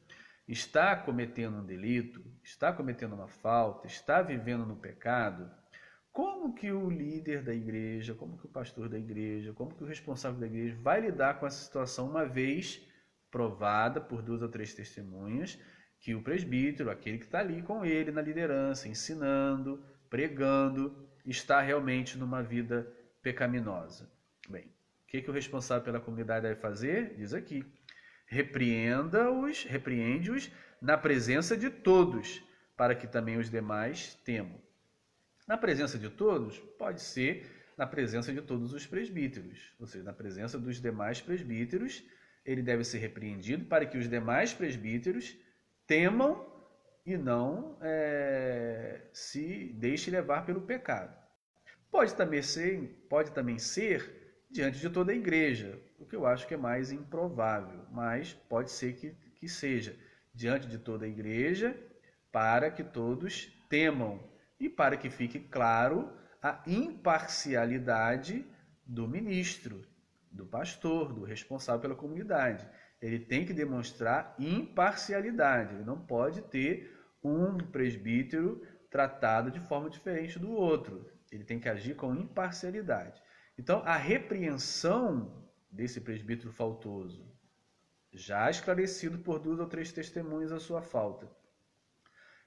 está cometendo um delito, está cometendo uma falta, está vivendo no pecado, como que o líder da igreja, como que o pastor da igreja, como que o responsável da igreja vai lidar com essa situação uma vez provada por 2 ou 3 testemunhas, que o presbítero, aquele que está ali com ele na liderança, ensinando, pregando, está realmente numa vida pecaminosa. Bem, o que o responsável pela comunidade deve fazer? Diz aqui: repreende-os na presença de todos, para que também os demais temam. Na presença de todos, pode ser na presença de todos os presbíteros, ou seja, na presença dos demais presbíteros, ele deve ser repreendido para que os demais presbíteros temam e não se deixe levar pelo pecado. Pode também ser diante de toda a igreja, o que eu acho que é mais improvável, mas pode ser que seja diante de toda a igreja, para que todos temam e para que fique claro a imparcialidade do ministro, do pastor, do responsável pela comunidade. Ele tem que demonstrar imparcialidade, ele não pode ter um presbítero tratado de forma diferente do outro. Ele tem que agir com imparcialidade. Então, a repreensão desse presbítero faltoso, já esclarecido por 2 ou 3 testemunhas a sua falta,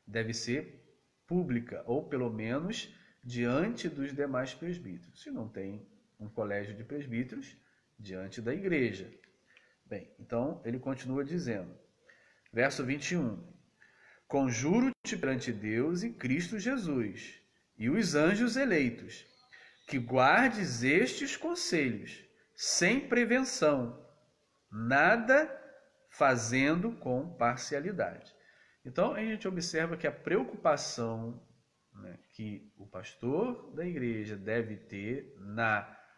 deve ser pública, ou pelo menos diante dos demais presbíteros. Se não tem um colégio de presbíteros, diante da igreja. Bem, então ele continua dizendo, verso 21, conjuro-te perante Deus e Cristo Jesus, e os anjos eleitos, que guardes estes conselhos, sem prevenção, nada fazendo com parcialidade. Então, a gente observa que a preocupação, né, que o pastor da igreja deve ter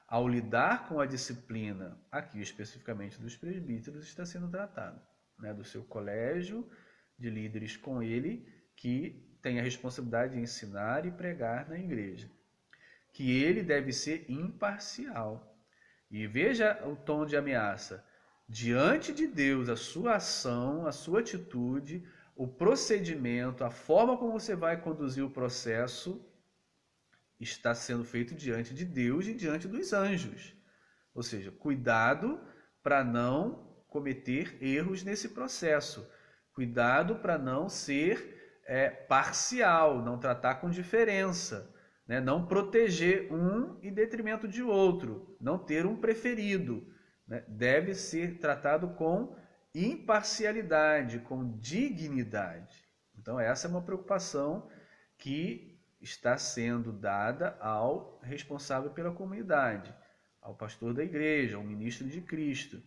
ao lidar com a disciplina, aqui especificamente dos presbíteros, está sendo tratado, né, do seu colégio de líderes com ele, que tem a responsabilidade de ensinar e pregar na igreja. Que ele deve ser imparcial. E veja o tom de ameaça. Diante de Deus, a sua ação, a sua atitude, o procedimento, a forma como você vai conduzir o processo está sendo feito diante de Deus e diante dos anjos. Ou seja, cuidado para não cometer erros nesse processo. Cuidado para não ser parcial, não tratar com diferença, né? Não proteger um em detrimento de outro, não ter um preferido, né? Deve ser tratado com imparcialidade, com dignidade. Então essa é uma preocupação que está sendo dada ao responsável pela comunidade, ao pastor da igreja, ao ministro de Cristo.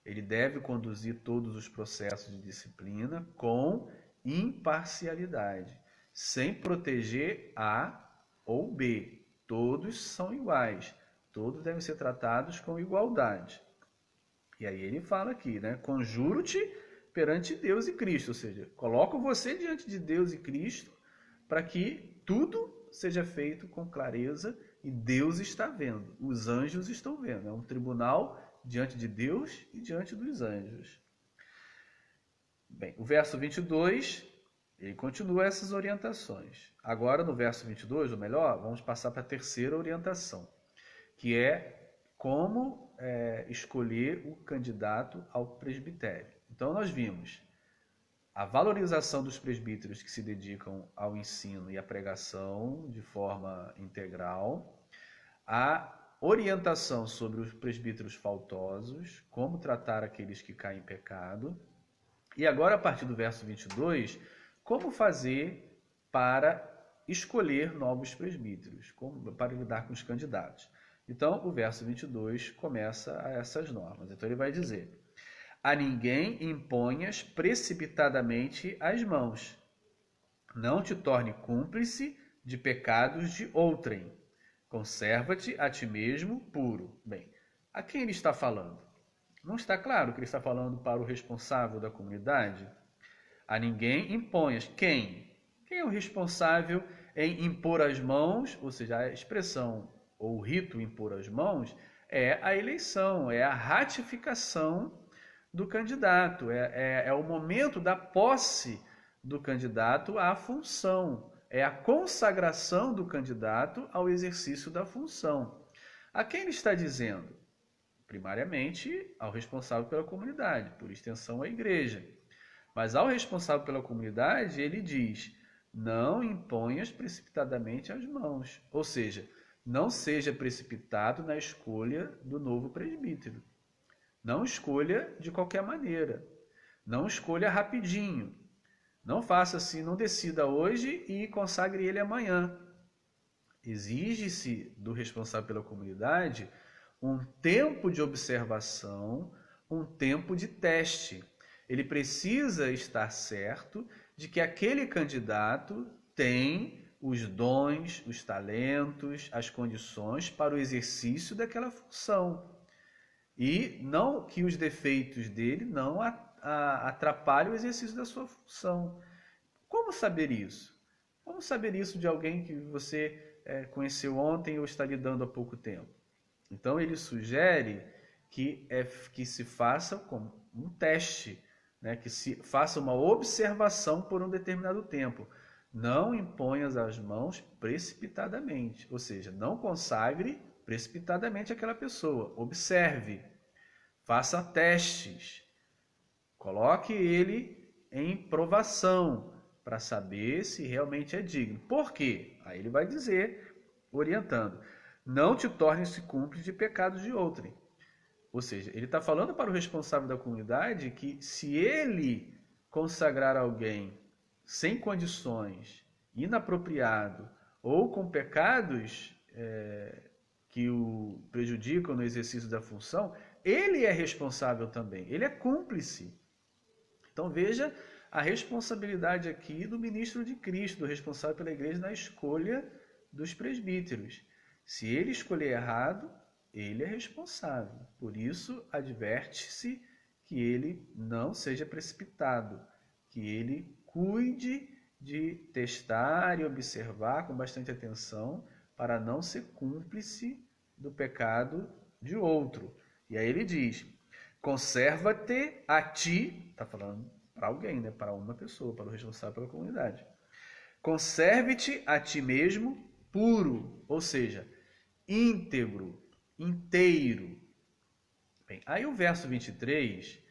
Ele deve conduzir todos os processos de disciplina com imparcialidade, sem proteger A ou B. Todos são iguais, todos devem ser tratados com igualdade. E aí ele fala aqui, né? Conjuro-te perante Deus e Cristo, ou seja, coloco você diante de Deus e Cristo para que tudo seja feito com clareza e Deus está vendo, os anjos estão vendo. É um tribunal diante de Deus e diante dos anjos. Bem, o verso 22, ele continua essas orientações. Agora, no verso 22, ou melhor, vamos passar para a terceira orientação, que é como escolher o candidato ao presbitério. Então, nós vimos a valorização dos presbíteros que se dedicam ao ensino e à pregação de forma integral, a orientação sobre os presbíteros faltosos, como tratar aqueles que caem em pecado, e agora, a partir do verso 22, como fazer para escolher novos presbíteros, para lidar com os candidatos. Então, o verso 22 começa a essas normas. Então, ele vai dizer: a ninguém imponhas precipitadamente as mãos. Não te torne cúmplice de pecados de outrem. Conserva-te a ti mesmo puro. Bem, a quem ele está falando? Não está claro que ele está falando para o responsável da comunidade? A ninguém imponhas. Quem? Quem é o responsável em impor as mãos? Ou seja, a expressão ou o rito impor as mãos é a eleição, é a ratificação do candidato, é o momento da posse do candidato à função, é a consagração do candidato ao exercício da função. A quem ele está dizendo? primariamente ao responsável pela comunidade, por extensão à igreja. Mas ao responsável pela comunidade, ele diz: não imponhas precipitadamente as mãos. Ou seja, não seja precipitado na escolha do novo presbítero. Não escolha de qualquer maneira. Não escolha rapidinho. Não faça assim, não decida hoje e consagre ele amanhã. Exige-se do responsável pela comunidade um tempo de observação, um tempo de teste. Ele precisa estar certo de que aquele candidato tem os dons, os talentos, as condições para o exercício daquela função. E não que os defeitos dele não atrapalhem o exercício da sua função. Como saber isso? Como saber isso de alguém que você conheceu ontem ou está lidando há pouco tempo? Então ele sugere que se faça como um teste, né? Que se faça uma observação por um determinado tempo. Não imponhas as mãos precipitadamente, ou seja, não consagre precipitadamente aquela pessoa. Observe, faça testes, coloque ele em provação para saber se realmente é digno. Por quê? Aí ele vai dizer, orientando: não te tornes cúmplice de pecados de outrem. Ou seja, ele está falando para o responsável da comunidade que se ele consagrar alguém sem condições, inapropriado ou com pecados que o prejudicam no exercício da função, ele é responsável também, ele é cúmplice. Então veja a responsabilidade aqui do ministro de Cristo, do responsável pela igreja na escolha dos presbíteros. Se ele escolher errado, ele é responsável. Por isso, adverte-se que ele não seja precipitado, que ele cuide de testar e observar com bastante atenção para não ser cúmplice do pecado de outro. E aí ele diz: conserva-te a ti, está falando para alguém, né? Para uma pessoa, para o responsável pela comunidade. Conserve-te a ti mesmo puro, ou seja, íntegro, inteiro. Bem, aí o verso 23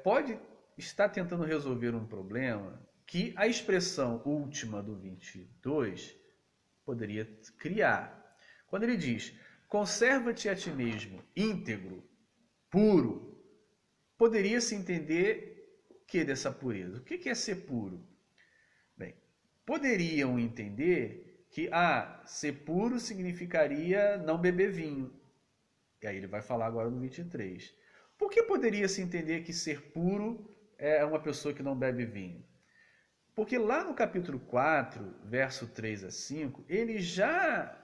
pode estar tentando resolver um problema que a expressão última do 22 poderia criar. Quando ele diz: conserva-te a ti mesmo íntegro, puro, poderia-se entender o que dessa pureza? O que é ser puro? Bem, poderiam entender que ser puro significaria não beber vinho. E aí ele vai falar agora no 23. Por que poderia se entender que ser puro é uma pessoa que não bebe vinho? Porque lá no capítulo 4, verso 3 a 5, ele já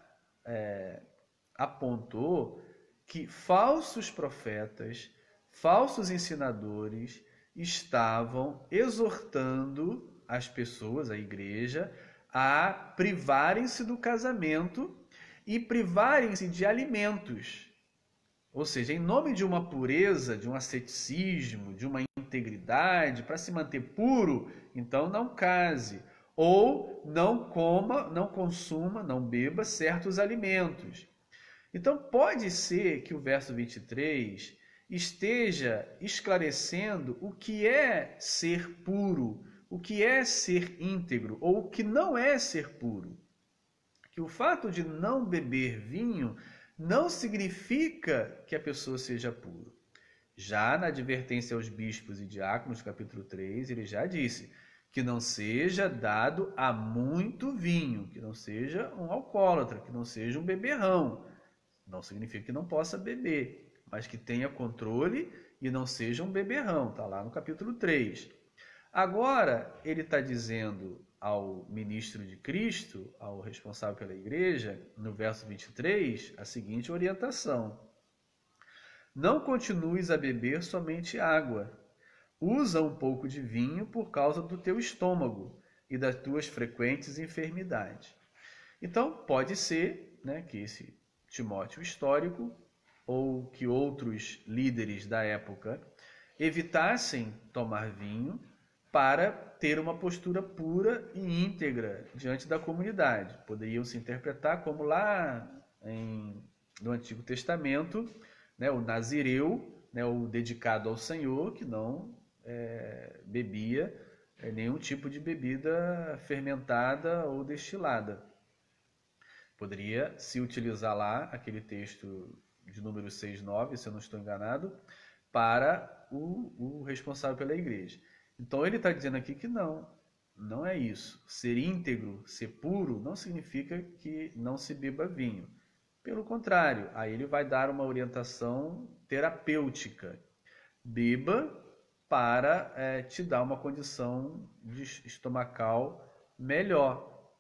apontou que falsos profetas, falsos ensinadores estavam exortando as pessoas, a igreja, a privarem-se do casamento e privarem-se de alimentos. Ou seja, em nome de uma pureza, de um asceticismo, de uma integridade, para se manter puro, então não case. Ou não coma, não consuma, não beba certos alimentos. Então pode ser que o verso 23 esteja esclarecendo o que é ser puro, o que é ser íntegro, ou o que não é ser puro. Que o fato de não beber vinho não significa que a pessoa seja pura. Já na advertência aos bispos e diáconos, capítulo 3, ele já disse que não seja dado a muito vinho, que não seja um alcoólatra, que não seja um beberrão. Não significa que não possa beber, mas que tenha controle e não seja um beberrão. Está lá no capítulo 3. Agora, ele está dizendo ao ministro de Cristo, ao responsável pela igreja, no verso 23, a seguinte orientação: não continues a beber somente água. Usa um pouco de vinho por causa do teu estômago e das tuas frequentes enfermidades. Então, pode ser, né, que esse Timóteo histórico ou que outros líderes da época evitassem tomar vinho para ter uma postura pura e íntegra diante da comunidade. Poderiam se interpretar como lá no Antigo Testamento, né, o nazireu, né, o dedicado ao Senhor, que não bebia nenhum tipo de bebida fermentada ou destilada. Poderia se utilizar lá aquele texto de número 6:9, se eu não estou enganado, para o responsável pela igreja. Então ele está dizendo aqui que não é isso. Ser íntegro, ser puro, não significa que não se beba vinho. Pelo contrário, aí ele vai dar uma orientação terapêutica. Beba para te dar uma condição estomacal melhor.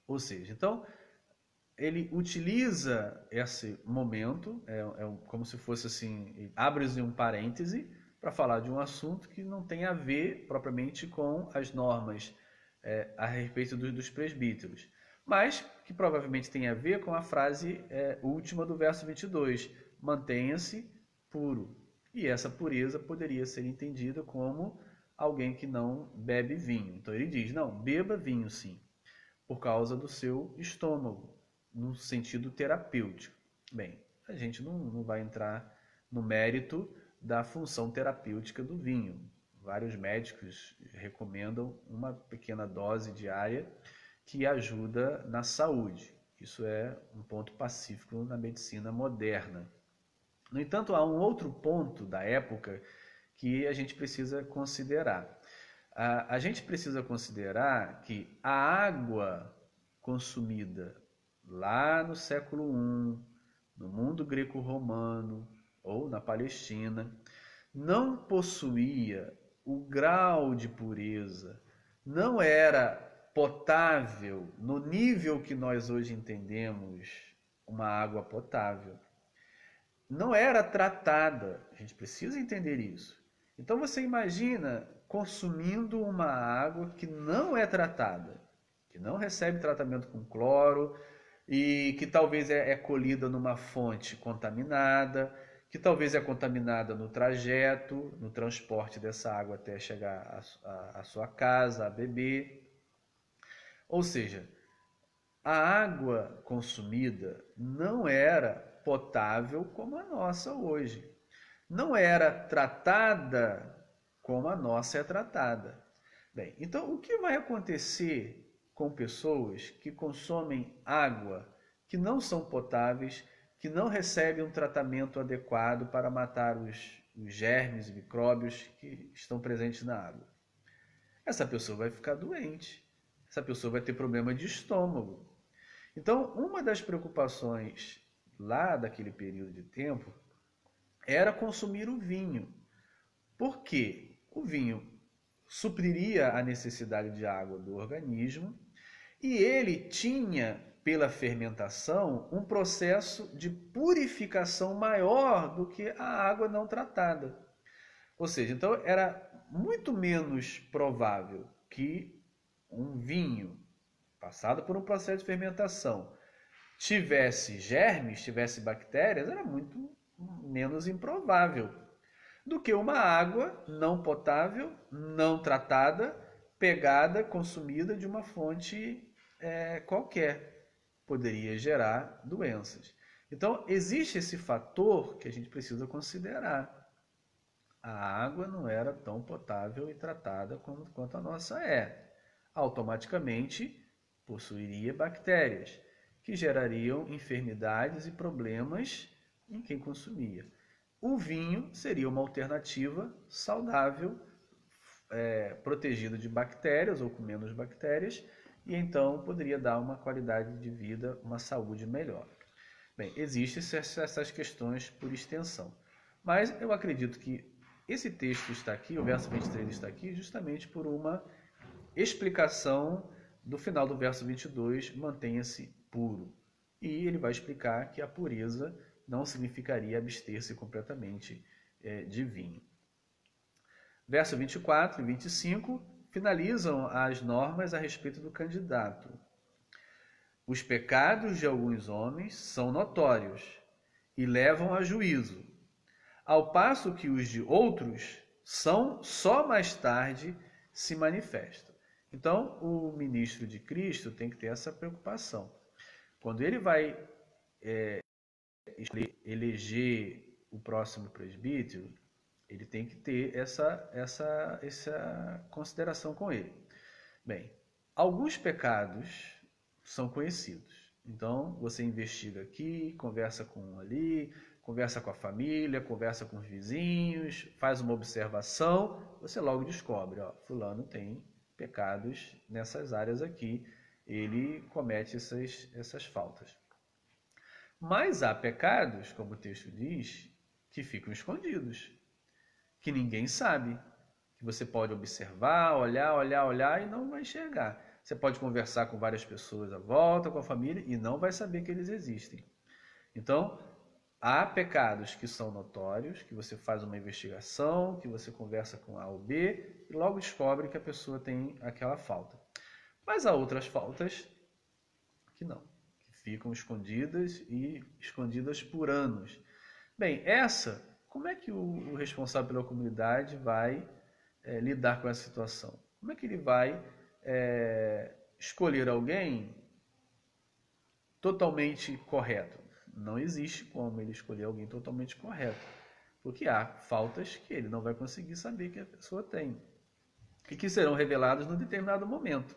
Ou seja, então ele utiliza esse momento, como se fosse assim, abre-se um parêntese para falar de um assunto que não tem a ver propriamente com as normas a respeito dos presbíteros, mas que provavelmente tem a ver com a frase última do verso 22, mantenha-se puro. E essa pureza poderia ser entendida como alguém que não bebe vinho. Então ele diz, não, beba vinho sim, por causa do seu estômago, no sentido terapêutico. Bem, a gente não vai entrar no mérito da função terapêutica do vinho. Vários médicos recomendam uma pequena dose diária que ajuda na saúde. Isso é um ponto pacífico na medicina moderna. No entanto, há um outro ponto da época que a gente precisa considerar. A gente precisa considerar que a água consumida lá no século I, no mundo greco-romano ou na Palestina, não possuía o grau de pureza, não era potável no nível que nós hoje entendemos uma água potável. Não era tratada, a gente precisa entender isso. Então você imagina consumindo uma água que não é tratada, que não recebe tratamento com cloro e que talvez é colhida numa fonte contaminada, que talvez é contaminada no trajeto, no transporte dessa água até chegar à sua casa, a beber. Ou seja, a água consumida não era potável como a nossa hoje. Não era tratada como a nossa é tratada. Bem, então o que vai acontecer com pessoas que consomem água que não são potáveis, que não recebem um tratamento adequado para matar os germes e micróbios que estão presentes na água? Essa pessoa vai ficar doente. Essa pessoa vai ter problema de estômago. Então, uma das preocupações lá daquele período de tempo era consumir o vinho. Por quê? O vinho supriria a necessidade de água do organismo e ele tinha, pela fermentação, um processo de purificação maior do que a água não tratada. Ou seja, então era muito menos provável que um vinho passado por um processo de fermentação tivesse germes, tivesse bactérias, era muito menos improvável do que uma água não potável, não tratada, pegada, consumida de uma fonte qualquer. Poderia gerar doenças. Então, existe esse fator que a gente precisa considerar. A água não era tão potável e tratada quanto a nossa é. Automaticamente, possuiria bactérias que gerariam enfermidades e problemas em quem consumia. O vinho seria uma alternativa saudável, protegido de bactérias ou com menos bactérias, e então poderia dar uma qualidade de vida, uma saúde melhor. Bem, existem essas questões por extensão, mas eu acredito que esse texto está aqui, o verso 23 está aqui, justamente por uma explicação do final do verso 22, mantenha-se puro. E ele vai explicar que a pureza não significaria abster-se completamente de vinho. Verso 24 e 25 finalizam as normas a respeito do candidato. Os pecados de alguns homens são notórios e levam a juízo, ao passo que os de outros são só mais tarde se manifestam. Então, o ministro de Cristo tem que ter essa preocupação. Quando ele vai eleger o próximo presbítero, ele tem que ter essa consideração com ele. Bem, alguns pecados são conhecidos. Então, você investiga aqui, conversa com um ali, conversa com a família, conversa com os vizinhos, faz uma observação, você logo descobre, ó, fulano tem pecados nessas áreas aqui, ele comete essas faltas. Mas há pecados, como o texto diz, que ficam escondidos, que ninguém sabe, que você pode observar, olhar e não vai enxergar. Você pode conversar com várias pessoas à volta, com a família, e não vai saber que eles existem. Então, há pecados que são notórios, que você faz uma investigação, que você conversa com A ou B, e logo descobre que a pessoa tem aquela falta. Mas há outras faltas que não, que ficam escondidas e escondidas por anos. Bem, como é que o responsável pela comunidade vai lidar com essa situação? Como é que ele vai escolher alguém totalmente correto? Não existe como ele escolher alguém totalmente correto, porque há faltas que ele não vai conseguir saber que a pessoa tem e que serão reveladas num determinado momento.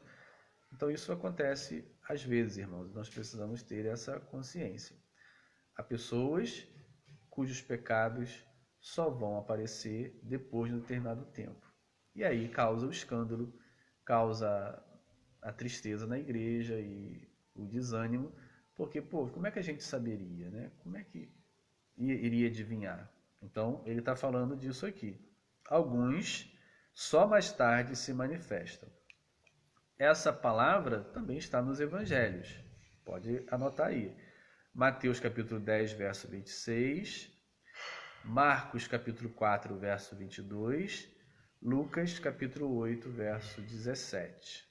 Então isso acontece às vezes, irmãos, nós precisamos ter essa consciência. Há pessoas cujos pecados só vão aparecer depois de um determinado tempo. E aí causa o escândalo, causa a tristeza na igreja e o desânimo, porque, como é que a gente saberia, né? Como é que iria adivinhar? Então, ele está falando disso aqui. Alguns só mais tarde se manifestam. Essa palavra também está nos evangelhos. Pode anotar aí. Mateus capítulo 10, verso 26, Marcos capítulo 4, verso 22, Lucas capítulo 8, verso 17.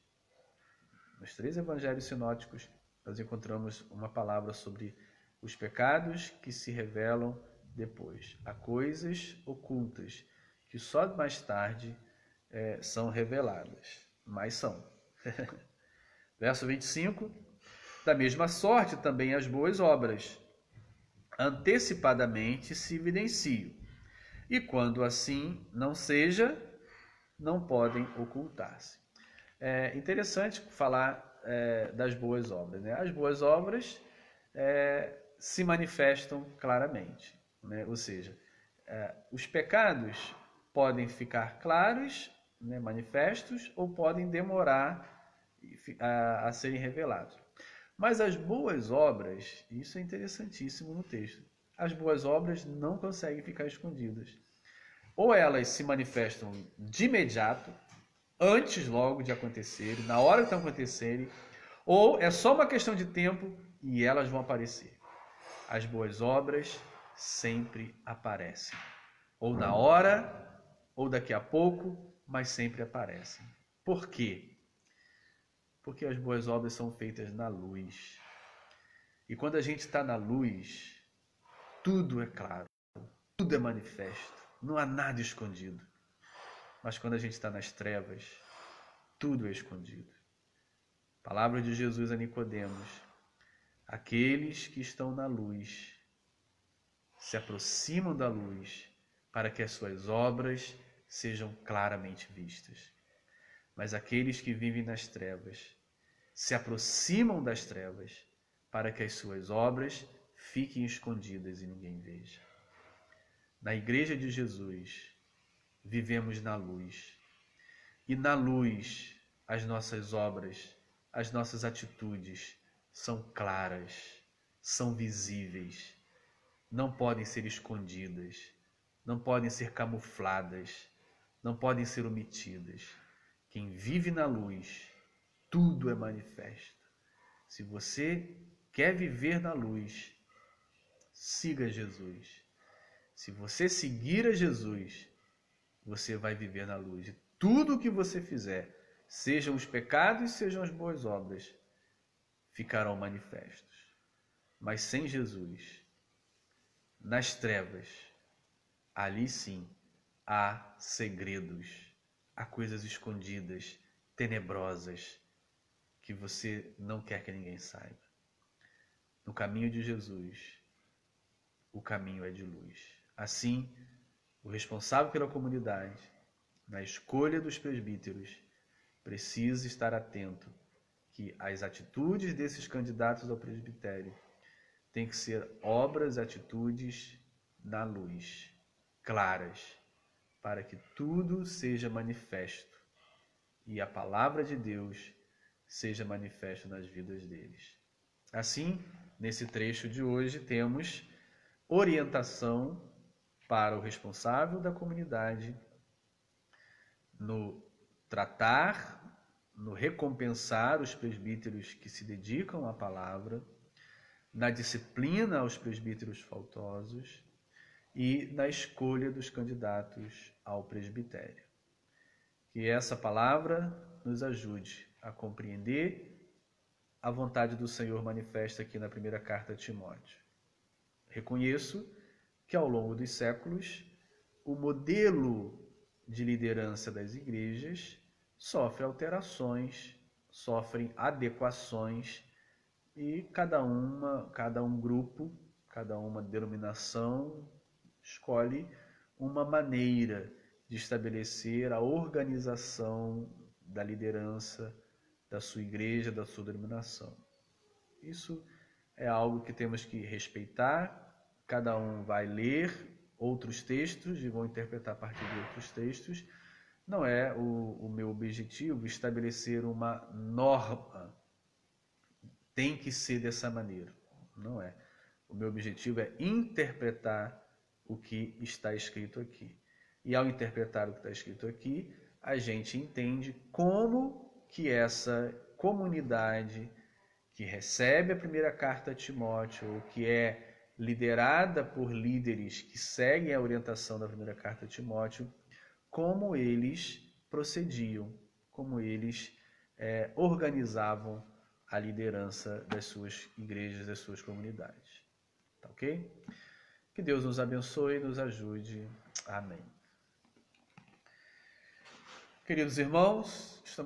Nos 3 evangelhos sinóticos, nós encontramos uma palavra sobre os pecados que se revelam depois. Há coisas ocultas que só mais tarde são reveladas, mas são. Verso 25, da mesma sorte também as boas obras antecipadamente se evidenciam, e quando assim não seja, não podem ocultar-se. É interessante falar das boas obras, né? As boas obras se manifestam claramente, né? Ou seja, os pecados podem ficar claros, né, manifestos, ou podem demorar a serem revelados. Mas as boas obras, isso é interessantíssimo no texto, as boas obras não conseguem ficar escondidas. Ou elas se manifestam de imediato, antes logo de acontecerem, na hora que estão acontecerem, ou é só uma questão de tempo e elas vão aparecer. As boas obras sempre aparecem. Ou na hora, ou daqui a pouco, mas sempre aparecem. Por quê? Porque as boas obras são feitas na luz. E quando a gente está na luz, tudo é claro, tudo é manifesto, não há nada escondido. Mas quando a gente está nas trevas, tudo é escondido. Palavra de Jesus a Nicodemos: aqueles que estão na luz se aproximam da luz para que as suas obras sejam claramente vistas. Mas aqueles que vivem nas trevas se aproximam das trevas para que as suas obras fiquem escondidas e ninguém veja. Na Igreja de Jesus, vivemos na luz. E na luz, as nossas obras, as nossas atitudes são claras, são visíveis, não podem ser escondidas, não podem ser camufladas, não podem ser omitidas. Quem vive na luz, tudo é manifesto. Se você quer viver na luz, siga Jesus. Se você seguir a Jesus, você vai viver na luz. E tudo o que você fizer, sejam os pecados, sejam as boas obras, ficarão manifestos. Mas sem Jesus, nas trevas, ali sim há segredos, há coisas escondidas, tenebrosas, que você não quer que ninguém saiba. No caminho de Jesus, o caminho é de luz. Assim, o responsável pela comunidade, na escolha dos presbíteros, precisa estar atento que as atitudes desses candidatos ao presbitério têm que ser obras e atitudes na luz, claras, para que tudo seja manifesto e a palavra de Deus seja manifesta nas vidas deles. Assim, nesse trecho de hoje, temos orientação para o responsável da comunidade no tratar, no recompensar os presbíteros que se dedicam à palavra, na disciplina aos presbíteros faltosos e na escolha dos candidatos ao presbitério. Que essa palavra nos ajude a compreender a vontade do Senhor manifesta aqui na primeira carta a Timóteo. Reconheço que ao longo dos séculos o modelo de liderança das igrejas sofre alterações, sofrem adequações e cada um grupo, cada uma denominação escolhe uma maneira de estabelecer a organização da liderança da sua igreja, da sua denominação. Isso é algo que temos que respeitar. Cada um vai ler outros textos e vão interpretar a partir de outros textos. Não é o meu objetivo estabelecer uma norma. Tem que ser dessa maneira. Não é. O meu objetivo é interpretar o que está escrito aqui. E ao interpretar o que está escrito aqui, a gente entende como que essa comunidade que recebe a primeira carta a Timóteo, ou que é liderada por líderes que seguem a orientação da primeira carta a Timóteo, como eles procediam, como eles organizavam a liderança das suas igrejas, das suas comunidades. Tá ok? Que Deus nos abençoe e nos ajude. Amém. Queridos irmãos, estamos